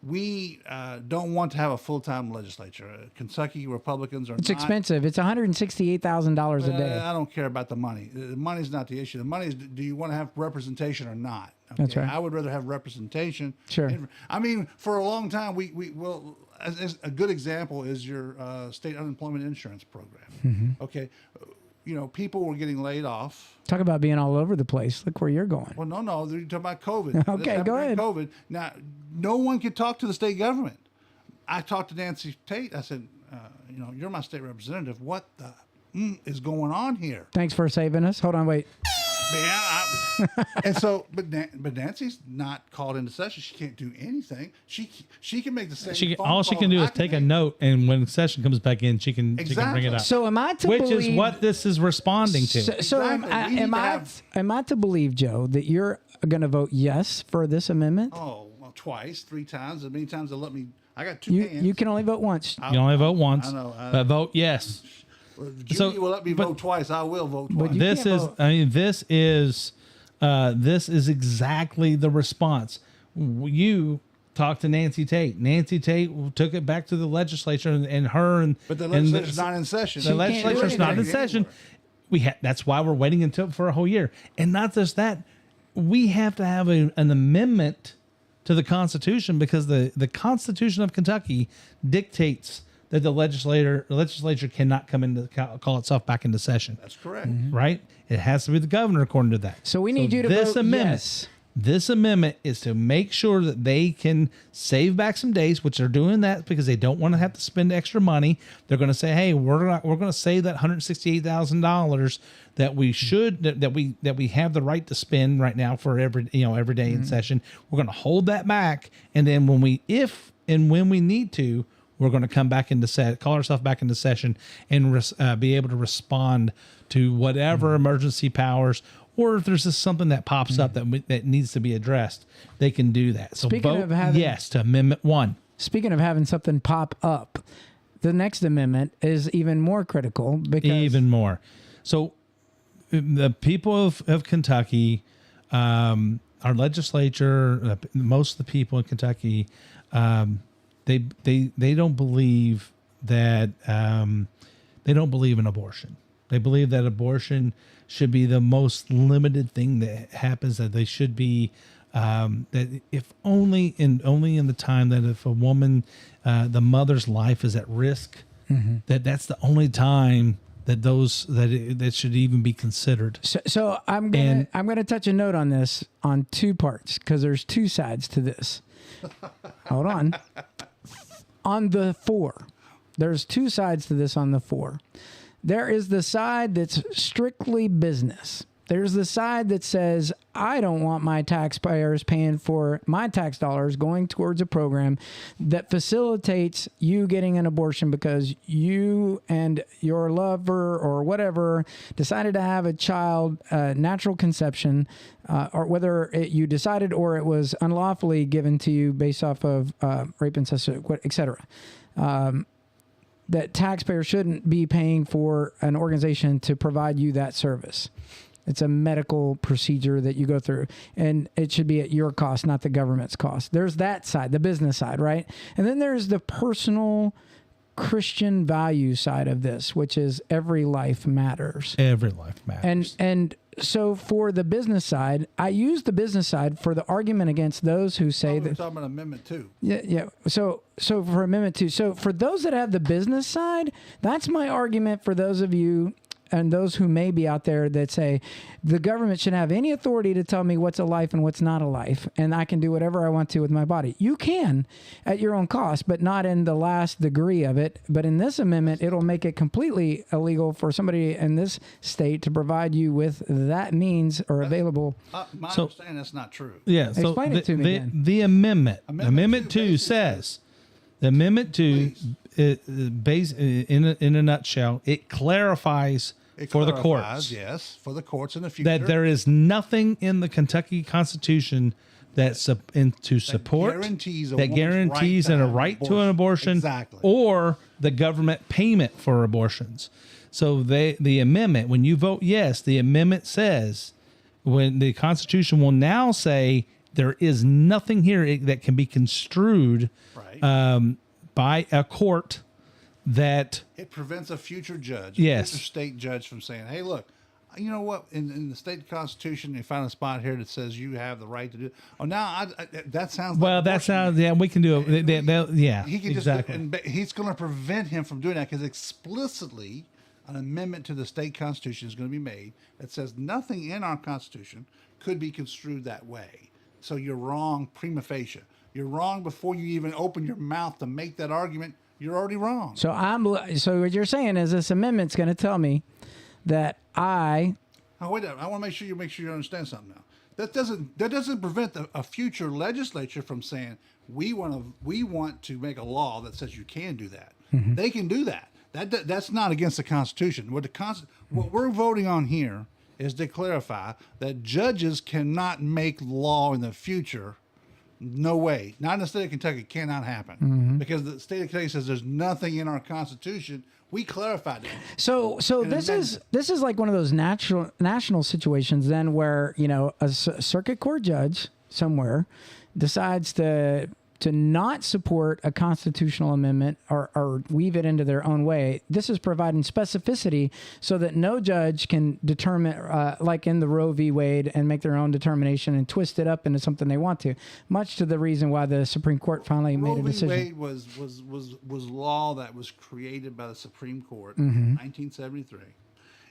we don't want to have a full-time legislature. Kentucky Republicans are It's expensive. It's $168,000 a day. I don't care about the money. The money's not the issue. The money is, do you want to have representation or not? Okay? That's right. I would rather have representation. Sure. I mean, for a long time, we will. As a good example is your state unemployment insurance program. Mm-hmm. Okay. People were getting laid off. Talk about being all over the place. Look where you're going. Well, no, you're talking about COVID. Okay, go ahead. COVID. Now, no one could talk to the state government. I talked to Nancy Tate. I said, you're my state representative. What the is going on here? Thanks for saving us. Hold on, wait. Yeah, and so, but Nancy's not called into session. She can't do anything. She can make the same. All she can do is take a note, and when session comes back in, she can bring it up. So am I to which believe, is what this is responding to. So am I to believe, Joe, that you're going to vote yes for this amendment? Oh, well, twice, 3 times, as many times they let me. I got 2 hands. You can only vote once. You only vote once. I know. But vote yes. If Judy will let me vote twice, I will vote twice. This is exactly the response. You talk to Nancy Tate. Nancy Tate took it back to the legislature, and her and But the legislature's not in session. The legislature's not in session. That's why we're waiting for a whole year. And not just that, we have to have an amendment to the Constitution, because the Constitution of Kentucky dictates that the legislature cannot come in to call itself back into session. That's correct. Right? It has to be the governor according to that. So we need you to vote yes. This amendment is to make sure that they can save back some days, which they're doing that because they don't want to have to spend extra money. They're going to say, "Hey, we're going to save that $168,000 that we should that we have the right to spend right now for every day in session. We're going to hold that back, and then when we need to, we're going to come back into call ourselves back into session and be able to respond to whatever emergency powers." Or if there's just something that pops up that needs to be addressed, they can do that. So vote yes to Amendment 1. Speaking of having something pop up, the next amendment is even more critical because even more. So the people of Kentucky, our legislature, most of the people in Kentucky, they don't believe that they don't believe in abortion. They believe that abortion should be the most limited thing that happens, that they should be that if only in the time that if a woman, the mother's life is at risk, that's the only time that that should even be considered. So I'm gonna touch a note on this on two parts, because there's two sides to this. Hold on. On the 4, there's two sides to this. On the 4. There is the side that's strictly business. There's the side that says, I don't want my taxpayers paying for my tax dollars going towards a program that facilitates you getting an abortion because you and your lover or whatever decided to have a child, natural conception, or whether you decided or it was unlawfully given to you based off of rape, incest, et cetera. That taxpayers shouldn't be paying for an organization to provide you that service. It's a medical procedure that you go through, and it should be at your cost, not the government's cost. There's that side, the business side, right? And then there's the personal Christian value side of this, which is every life matters. Every life matters. And so for the business side, I use the business side for the argument against those who say that. We're talking about Amendment 2. Yeah. So for Amendment 2, so for those that have the business side, that's my argument for those of you and those who may be out there that say the government should have any authority to tell me what's a life and what's not a life, and I can do whatever I want to with my body. You can at your own cost, but not in the last degree of it. But in this amendment, it'll make it completely illegal for somebody in this state to provide you with that means or available. My understanding, that's not true. Yeah. So Explain it to me again. The Amendment 2 says, the Amendment 2, in a nutshell, it clarifies for the courts. Yes, for the courts in the future. That there is nothing in the Kentucky Constitution that guarantees a right to an abortion, exactly, or the government payment for abortions. So the amendment, when you vote yes, the amendment says, when the Constitution will now say there is nothing here that can be construed by a court that it prevents a future judge, yes, a state judge, from saying, "Hey, look, you know what? In the state constitution, they found a spot here that says you have the right to do." Oh, now that sounds we can do it. Yeah, he can exactly. And he's going to prevent him from doing that because explicitly an amendment to the state constitution is going to be made that says nothing in our constitution could be construed that way. So you're wrong prima facie. You're wrong before you even open your mouth to make that argument. You're already wrong. So what you're saying is this amendment's going to tell me that I want to make sure you understand something now. That doesn't prevent a future legislature from saying we want to make a law that says you can do that. Mm-hmm. They can do that. That's not against the Constitution. What we're voting on here is to clarify that judges cannot make law in the future. No way. Not in the state of Kentucky. Cannot happen. Because the state of Kentucky says there's nothing in our Constitution. We clarified it. So this is like one of those national situations then where, a circuit court judge somewhere decides to to not support a constitutional amendment or weave it into their own way. This is providing specificity so that no judge can determine, like in the Roe v. Wade, and make their own determination and twist it up into something they want to, much to the reason why the Supreme Court finally made a decision. Roe v. Wade was law that was created by the Supreme Court in 1973.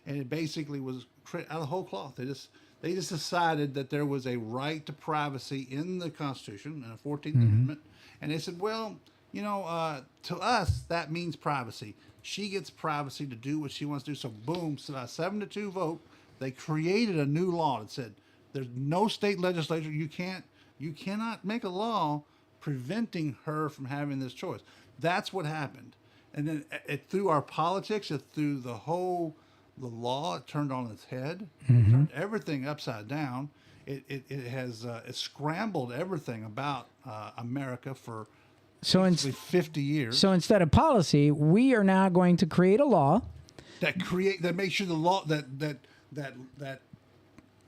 And it basically was out of whole cloth. They just decided that there was a right to privacy in the Constitution and the 14th Amendment. And they said, well, to us, that means privacy. She gets privacy to do what she wants to do. So boom, so a 7-2 vote, they created a new law that said there's no state legislature. You cannot make a law preventing her from having this choice. That's what happened. And then through our politics, through the law, it turned on its head, turned everything upside down. It has scrambled everything about America for 50 years. So instead of policy, we are now going to create a law that makes sure the law that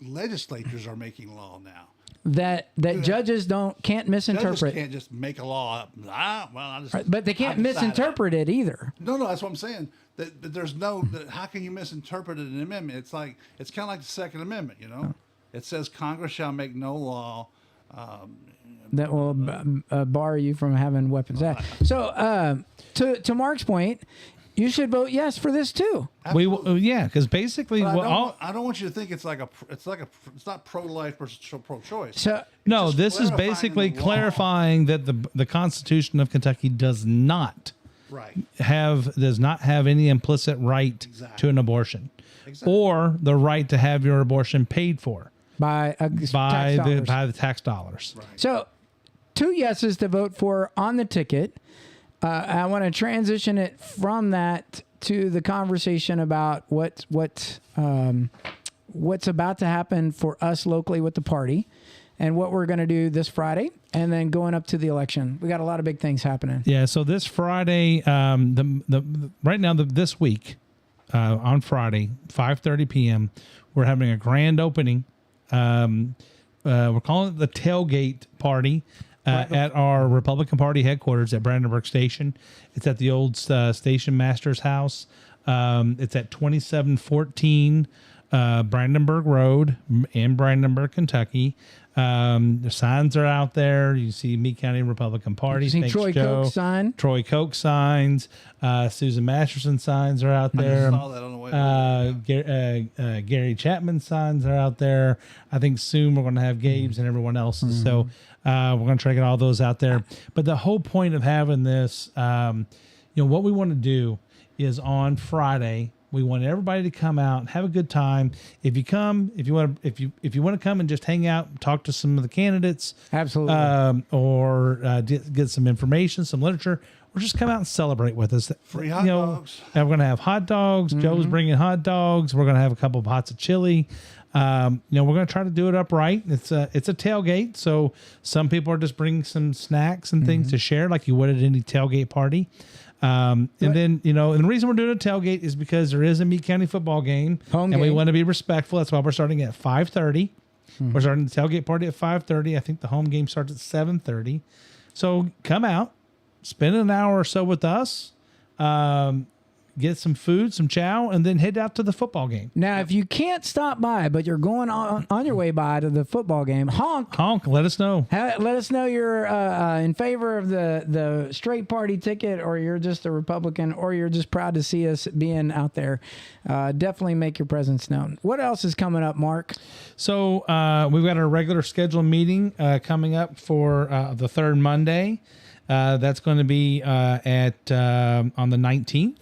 legislatures are making law now. That judges can't misinterpret. Judges can't just make a law up. But they can't misinterpret it either. No, that's what I'm saying. That there's no. How can you misinterpret an amendment? It's kind of like the Second Amendment. It says Congress shall make no law that will bar you from having weapons. So to Mark's point, you should vote yes for this too. Because basically, I don't want you to think it's not pro-life versus pro-choice. So no, this is basically clarifying that the Constitution of Kentucky does not have any implicit right to an abortion, or the right to have your abortion paid for by the tax dollars. Right. So 2 yeses to vote for on the ticket. I want to transition it from that to the conversation about what's about to happen for us locally with the party, and what we're going to do this Friday, and then going up to the election. We got a lot of big things happening. Yeah. So this Friday, this week, on Friday, 5:30 p.m., we're having a grand opening. We're calling it the tailgate party. At our Republican Party headquarters at Brandenburg Station. It's at the old station master's house. It's at 2714 Brandenburg Road in Brandenburg, Kentucky. The signs are out there. You see Meade County Republican Party. You see Troy Koch sign. Troy Koch signs. Susan Masterson signs are out there. I saw that on the way. Gary Chapman signs are out there. I think soon we're going to have Gabe's and everyone else's. So we're going to try to get all those out there. But the whole point of having this, what we want to do is on Friday, we want everybody to come out and have a good time. If you want to come and just hang out, and talk to some of the candidates, absolutely, or get some information, some literature, or just come out and celebrate with us. Free hot dogs. We're going to have hot dogs. Joe's bringing hot dogs. We're going to have a couple of pots of chili. We're going to try to do it upright. It's a tailgate, so some people are just bringing some snacks and things to share, like you would at any tailgate party. And then, and the reason we're doing a tailgate is because there is a Meade County football game, we want to be respectful. That's why we're starting at 5:30. We're starting the tailgate party at 5:30. I think the home game starts at 7:30. So come out, spend an hour or so with us, get some food, some chow, and then head out to the football game. Now, if you can't stop by, but you're going on your way by to the football game, honk. Let us know. Let us know you're in favor of the straight party ticket, or you're just a Republican, or you're just proud to see us being out there. Definitely make your presence known. What else is coming up, Mark? So we've got our regular scheduled meeting coming up for the third Monday. That's going to be on the 19th.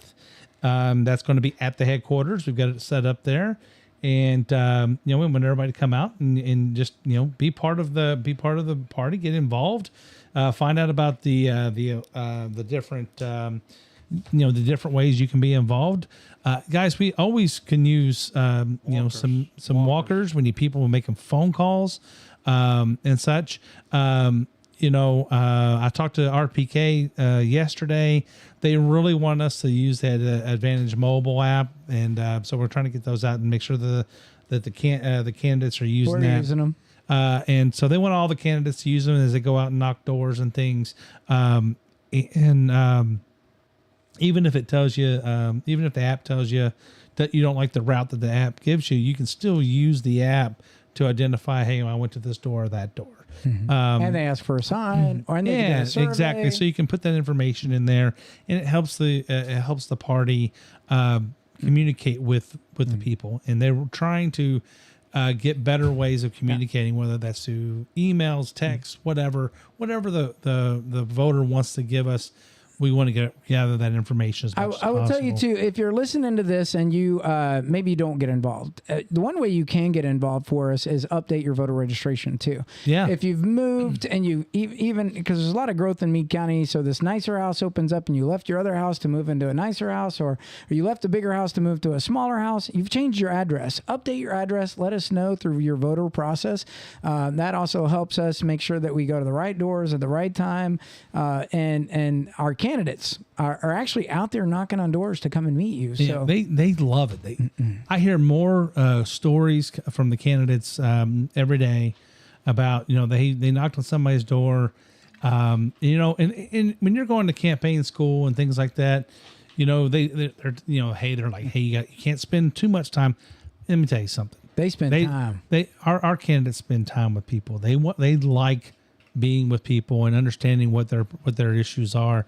That's going to be at the headquarters. We've got it set up there, and we want everybody to come out and just be part of the party, get involved, find out about the different the different ways you can be involved. Guys, we always can use some walkers. We need people making phone calls and such. I talked to RPK yesterday. They really want us to use that Advantage mobile app, and so we're trying to get those out and make sure that the candidates are using that. Using them. And so they want all the candidates to use them as they go out and knock doors and things. Even if it tells you, even if the app tells you that you don't like the route that the app gives you, you can still use the app to identify, hey, I went to this door or that door. And they ask for a sign, or they get a survey. Exactly. So you can put that information in there, and it helps the party communicate with the people, and they're trying to get better ways of communicating, whether that's through emails, texts, whatever the voter wants to give us. We want to gather that information as much as I will possible. tell you too, if you're listening to this and you maybe you don't get involved, the one way you can get involved for us is update your voter registration too. Yeah. If you've moved and you even because there's a lot of growth in Meade County, so this nicer house opens up and you left your other house to move into a nicer house, or you left a bigger house to move to a smaller house, you've changed your address. Update your address. Let us know through your voter process. That also helps us make sure that we go to the right doors at the right time, and our candidates are actually out there knocking on doors to come and meet you. So yeah, they love it. I hear more stories from the candidates every day about, they knocked on somebody's door, and when you're going to campaign school and things like that, they're like, hey, you can't spend too much time. Let me tell you something. they spend time. Our candidates spend time with people. They like being with people and understanding what their issues are.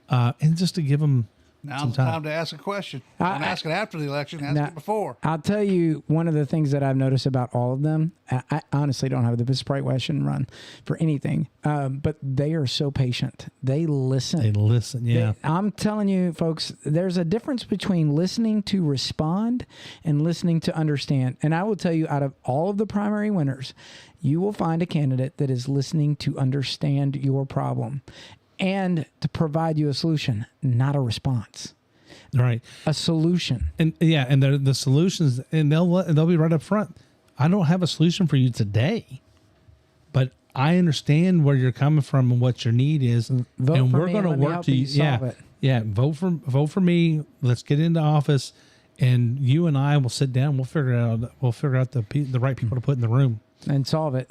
And just to give them Now's the time to ask a question. Don't ask it after the election. Ask it before. I'll tell you one of the things that I've noticed about all of them. I honestly don't have this probably why I shouldn't run for anything. But they are so patient. They listen. Yeah. I'm telling you, folks, there's a difference between listening to respond and listening to understand. And I will tell you, out of all of the primary winners, you will find a candidate that is listening to understand your problem and to provide you a solution, not a response. Right. A solution. And the solutions, and they'll be right up front. I don't have a solution for you today, but I understand where you're coming from and what your need is, Vote and for we're me going to and let me work help to you solve it. Yeah, vote for me. Let's get into office, and you and I will sit down. We'll figure out the right people to put in the room And solve it.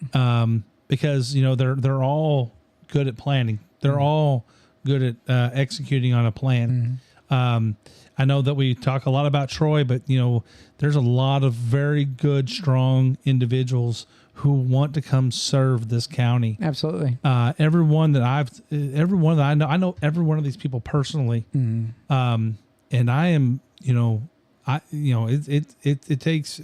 because they're all good at planning. They're all good at executing on a plan. I know that we talk a lot about Troy, but there's a lot of very good, strong individuals who want to come serve this county. Absolutely. Everyone that I know every one of these people personally. And I am, it takes,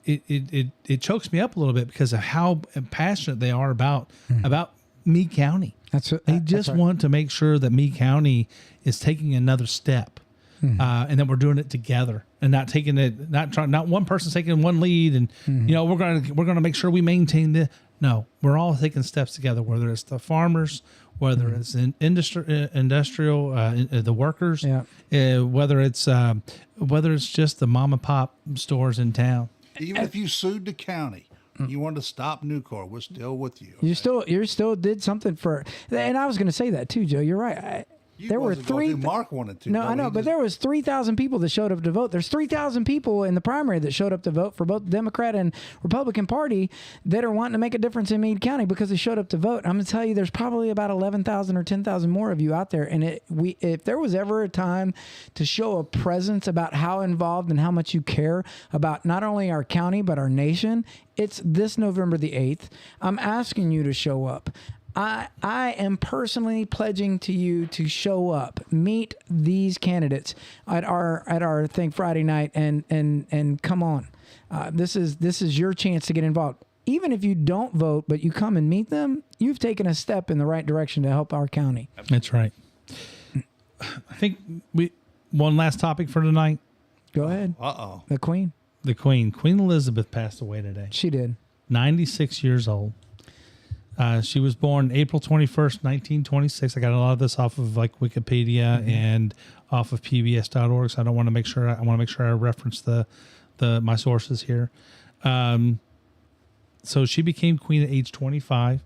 it chokes me up a little bit because of how passionate they are about Meade County. They just want to make sure that Meade County is taking another step, and that we're doing it together, and not one person taking one lead, and we're gonna make sure we maintain this. No, we're all taking steps together. Whether it's the farmers, whether it's industrial, the workers, whether it's just the mom and pop stores in town. Even if you sued the county, you want to stop Nucor, we're still with you. You still did something for, and I was going to say that too, Joe. You're right. There were Mark wanted to. No, I know, but there was 3,000 people that showed up to vote. There's 3,000 people in the primary that showed up to vote for both the Democrat and Republican Party that are wanting to make a difference in Meade County because they showed up to vote. I'm going to tell you, there's probably about 11,000 or 10,000 more of you out there. And if there was ever a time to show a presence about how involved and how much you care about not only our county but our nation, it's this November the 8th. I'm asking you to show up. I am personally pledging to you to show up, meet these candidates at our thing Friday night, and come on. This is your chance to get involved. Even if you don't vote, but you come and meet them, you've taken a step in the right direction to help our county. That's right. I think one last topic for tonight. Go ahead. The Queen. The Queen. Queen Elizabeth passed away today. She did. 96 years old. She was born April 21st, 1926. I got a lot of this off of Wikipedia and off of PBS.org. So I want to make sure I reference my sources here. So she became queen at age 25.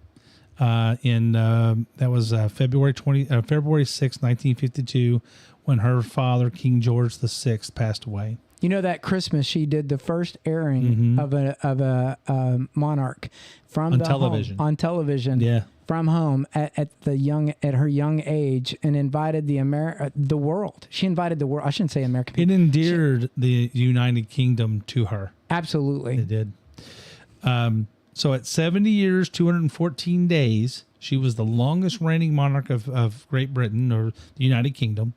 That was February 6, 1952, when her father, King George VI, passed away. You know, that Christmas she did the first airing of a monarch from On the television. home, on television. Yeah. From home at her young age, and invited the world. She invited the world. I shouldn't say American people. It endeared the United Kingdom to her. Absolutely. It did. So at 70 years, 214 days, she was the longest reigning monarch of Great Britain or the United Kingdom,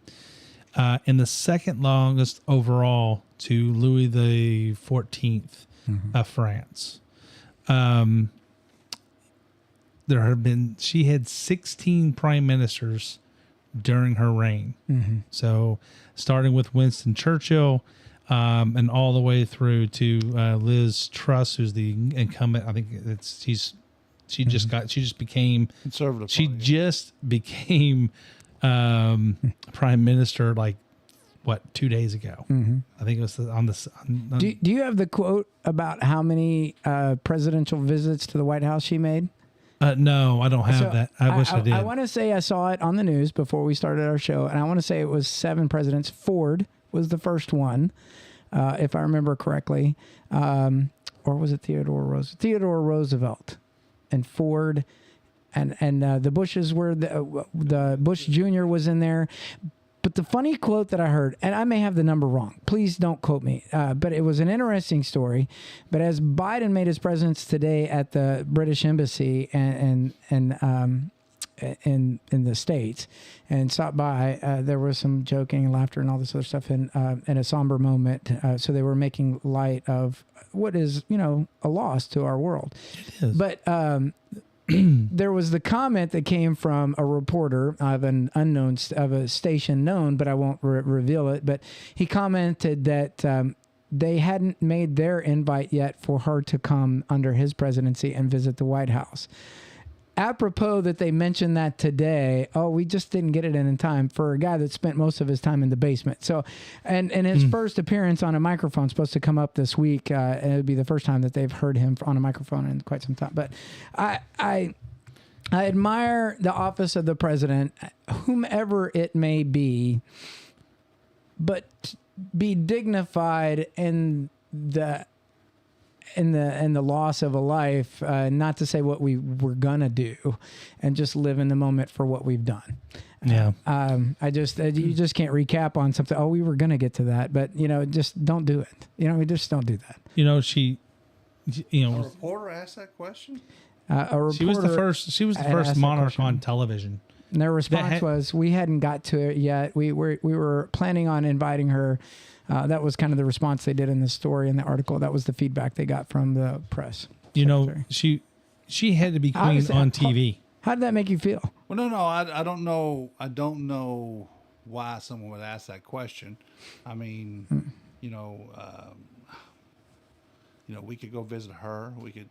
and the second longest overall to Louis the 14th of France. She had 16 prime ministers during her reign. So starting with Winston Churchill, and all the way through to Liz Truss, who's the incumbent. I think she just became Conservative She Party. just became prime minister like 2 days ago. I think it was on. Do you have the quote about how many presidential visits to the White House she made? No, I don't have So that. I wish I did. I want to say I saw it on the news before we started our show, and I want to say it was 7 presidents. Ford was the first one, if I remember correctly, or was it Theodore Roosevelt? Theodore Roosevelt and Ford, and the Bushes were the Bush Jr. was in there. But the funny quote that I heard, and I may have the number wrong, please don't quote me, but it was an interesting story. But as Biden made his presence today at the British Embassy and in the States and stopped by, there was some joking and laughter and all this other stuff in a somber moment. So they were making light of what is, a loss to our world. It is. But there was the comment that came from a reporter of an unknown of a station known, but I won't reveal it. But he commented that they hadn't made their invite yet for her to come under his presidency and visit the White House. Apropos that they mentioned that today, we just didn't get it in time for a guy that spent most of his time in the basement. So, and his first appearance on a microphone is supposed to come up this week, and it would be the first time that they've heard him on a microphone in quite some time. But I admire the office of the president, whomever it may be, but be dignified in the loss of a life, not to say what we were gonna do, and just live in the moment for what we've done. Yeah. You just can't recap on something. Oh, we were gonna get to that, but just don't do it. We just don't do that. A reporter asked that question. A reporter, She was the first. She was the had first asked that monarch question. on television. And their response was, "We hadn't got to it yet. We were planning on inviting her." That was kind of the response they did in the story in the article. That was the feedback they got from the press. Secretary. She had to be queen Obviously, on TV. How did that make you feel? Well, no, I don't know. I don't know why someone would ask that question. I mean, we could go visit her. We could.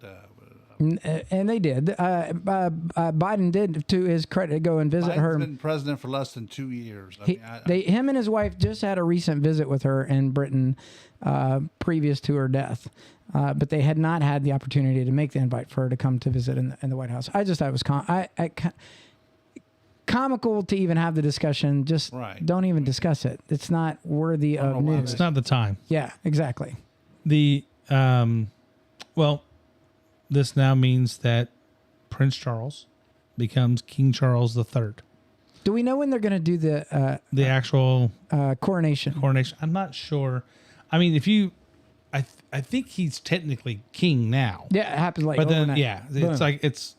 And they did. Biden did, to his credit, go and visit Biden's her. been president for less than 2 years. Him and his wife just had a recent visit with her in Britain previous to her death. But they had not had the opportunity to make the invite for her to come to visit in the White House. I just thought it was comical to even have the discussion. Just don't even discuss it. It's not worthy of news. It's not the time. Yeah, exactly. This now means that Prince Charles becomes King Charles III. Do we know when they're going to do the actual coronation? I'm not sure. I mean, I think he's technically king now. Yeah, it happens like But then, overnight. yeah, it's Boom. like it's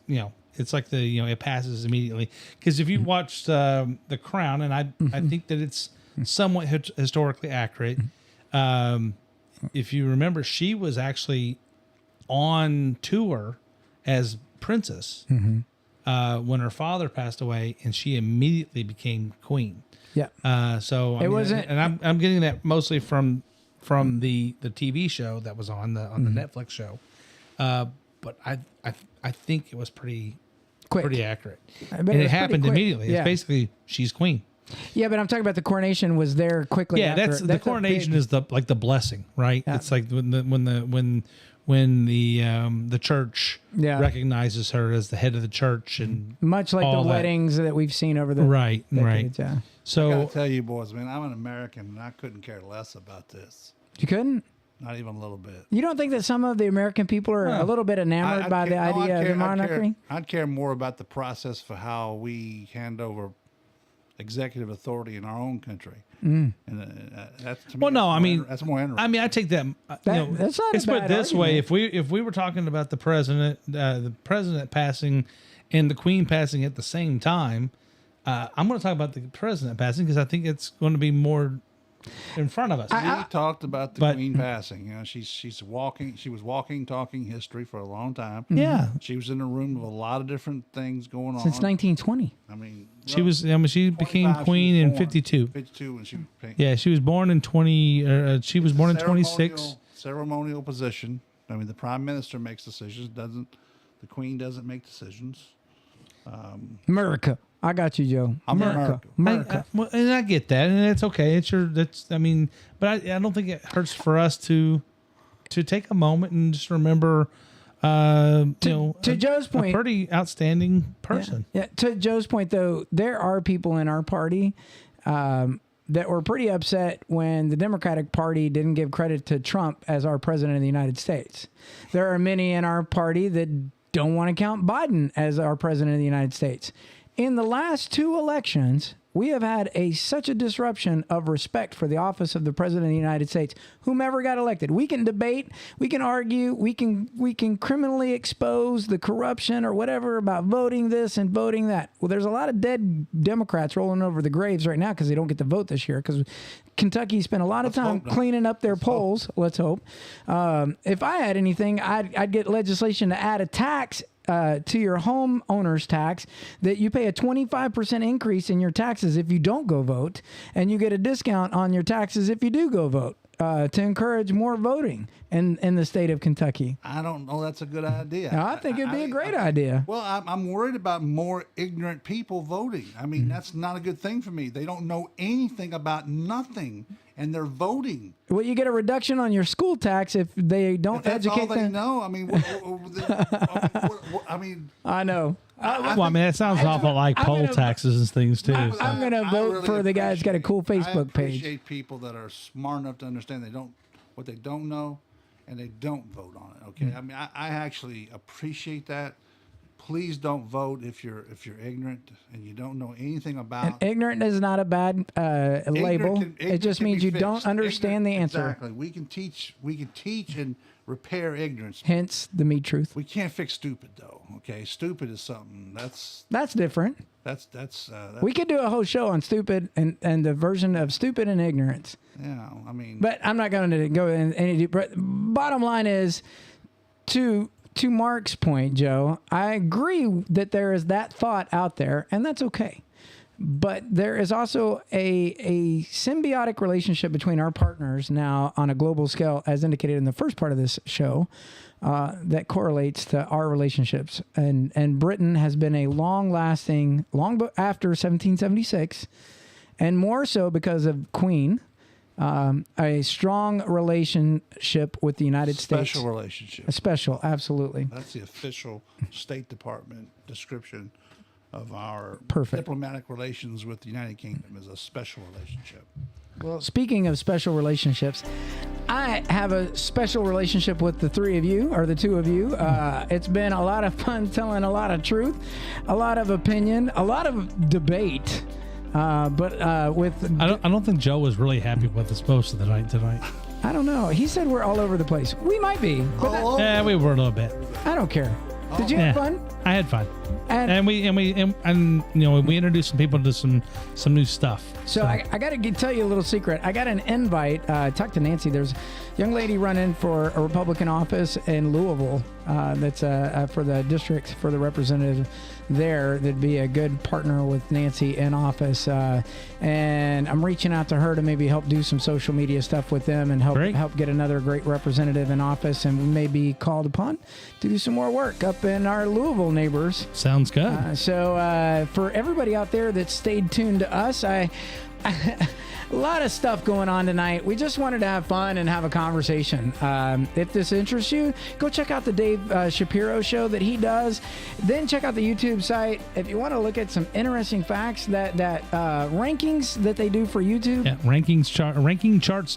like it passes immediately. Because if you watched The Crown, and I think that it's somewhat historically accurate. If you remember, she was actually on tour as princess when her father passed away, and she immediately became queen. Yeah. So It wasn't- and I'm getting that mostly from the TV show that was on the Netflix show. But I think it was pretty accurate, I bet and it it was happened pretty quick. immediately. Yeah. It's basically she's queen. Yeah, but I'm talking about the coronation was there quickly. Yeah, after. that's the coronation is the blessing, right? Yeah. It's like when the church recognizes her as the head of the church, and much like all the that. weddings that we've seen over the right. decades, yeah. I So gotta tell you, boys, man, I'm an American, and I couldn't care less about this. You couldn't? Not even a little bit. You don't think that some of the American people are a little bit enamored by the idea of the monarchy? I'd care more about the process for how we hand over executive authority in our own country. And that's to me, Well, no, I mean, that's more interesting. I mean, I take that. That's not a let's put it bad this way: if we were talking about the president passing and the queen passing at the same time, I'm going to talk about the president passing because I think it's going to be more in front of us. We talked about the queen passing. You know, she's walking. She was walking, talking history for a long time. Yeah, she was in a room with a lot of different things going on since 1920. I mean, she was. I mean, she became queen in 52. 52 when she. Yeah, she was born in 20. She was born in 26. Ceremonial position. I mean, the prime minister makes decisions. The queen doesn't make decisions. America. I got you, Joe. America. Well, and I get that, and it's okay. I mean, but I don't think it hurts for us to take a moment and just remember, to Joe's point, a pretty outstanding person. Yeah. To Joe's point, though, there are people in our party that were pretty upset when the Democratic Party didn't give credit to Trump as our president of the United States. There are many in our party that don't want to count Biden as our president of the United States. In the last two elections, we have had such a disruption of respect for the office of the president of the United States, whomever got elected. We can debate, we can argue, we can criminally expose the corruption or whatever about voting this and voting that. Well, there's a lot of dead Democrats rolling over the graves right now because they don't get to vote this year because Kentucky spent a lot of time cleaning up their polls. Let's hope. If I had anything, I'd get legislation to add a tax to your homeowner's tax that you pay a 25% increase in your taxes if you don't go vote, and you get a discount on your taxes if you do go vote to encourage more voting in the state of Kentucky. I don't know. That's a good idea. I think it'd be a great idea. Well, I'm worried about more ignorant people voting. I mean, that's not a good thing for me. They don't know anything about nothing, and they're voting. Well, you get a reduction on your school tax if they don't educate them. That's all they know. I mean, I mean, I know. Well, I mean, it sounds awful like poll taxes and things too. I'm going to vote for the guy that's got a cool Facebook page. I appreciate people that are smart enough to understand what they don't know, and they don't vote on it. Okay, I mean, I actually appreciate that. Please don't vote if you're ignorant and you don't know anything about. And ignorant is not a bad label. It just means you don't understand the answer. Exactly. We can teach and repair ignorance. Hence the me truth. We can't fix stupid though. Okay, stupid is something that's different. That's we could do a whole show on stupid and the version of stupid and ignorance. Yeah, I mean. But I'm not going to go in any deep. Bottom line is to Mark's point, Joe, I agree that there is that thought out there, and that's okay. But there is also a symbiotic relationship between our partners now on a global scale, as indicated in the first part of this show, that correlates to our relationships. And Britain has been a long-lasting, long after 1776, and more so because of Queen, a strong relationship with the United States. Special relationship. A special, absolutely. That's the official State Department description of our diplomatic relations with the United Kingdom is a special relationship. Well, speaking of special relationships, I have a special relationship with the three of you, or the two of you. It's been a lot of fun telling a lot of truth, a lot of opinion, a lot of debate. I don't think Joe was really happy with us most of the night tonight. I don't know. He said we're all over the place. We might be. But yeah, we were a little bit. I don't care. Did you have fun? I had fun. And we introduced some people to some new stuff. So I got to tell you a little secret. I got an invite. Talk to Nancy. There's a young lady running for a Republican office in Louisville. That's for the district, for the representative there. That'd be a good partner with Nancy in office. And I'm reaching out to her to maybe help do some social media stuff with them and help get another great representative in office. And we may be called upon to do some more work up in our Louisville neighbors. Sounds good. So for everybody out there that stayed tuned to us, A lot of stuff going on tonight. We just wanted to have fun and have a conversation. If this interests you, go check out the Dave Shapiro show that he does. Then check out the YouTube site. If you want to look at some interesting facts that rankings that they do for YouTube. Yeah, ranking charts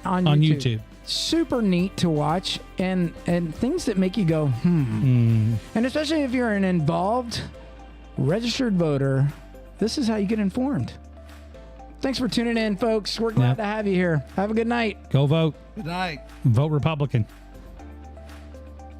on YouTube. Super neat to watch and things that make you go, And especially if you're an involved registered voter, this is how you get informed. Thanks for tuning in, folks. We're glad to have you here. Have a good night. Go vote. Good night. Vote Republican.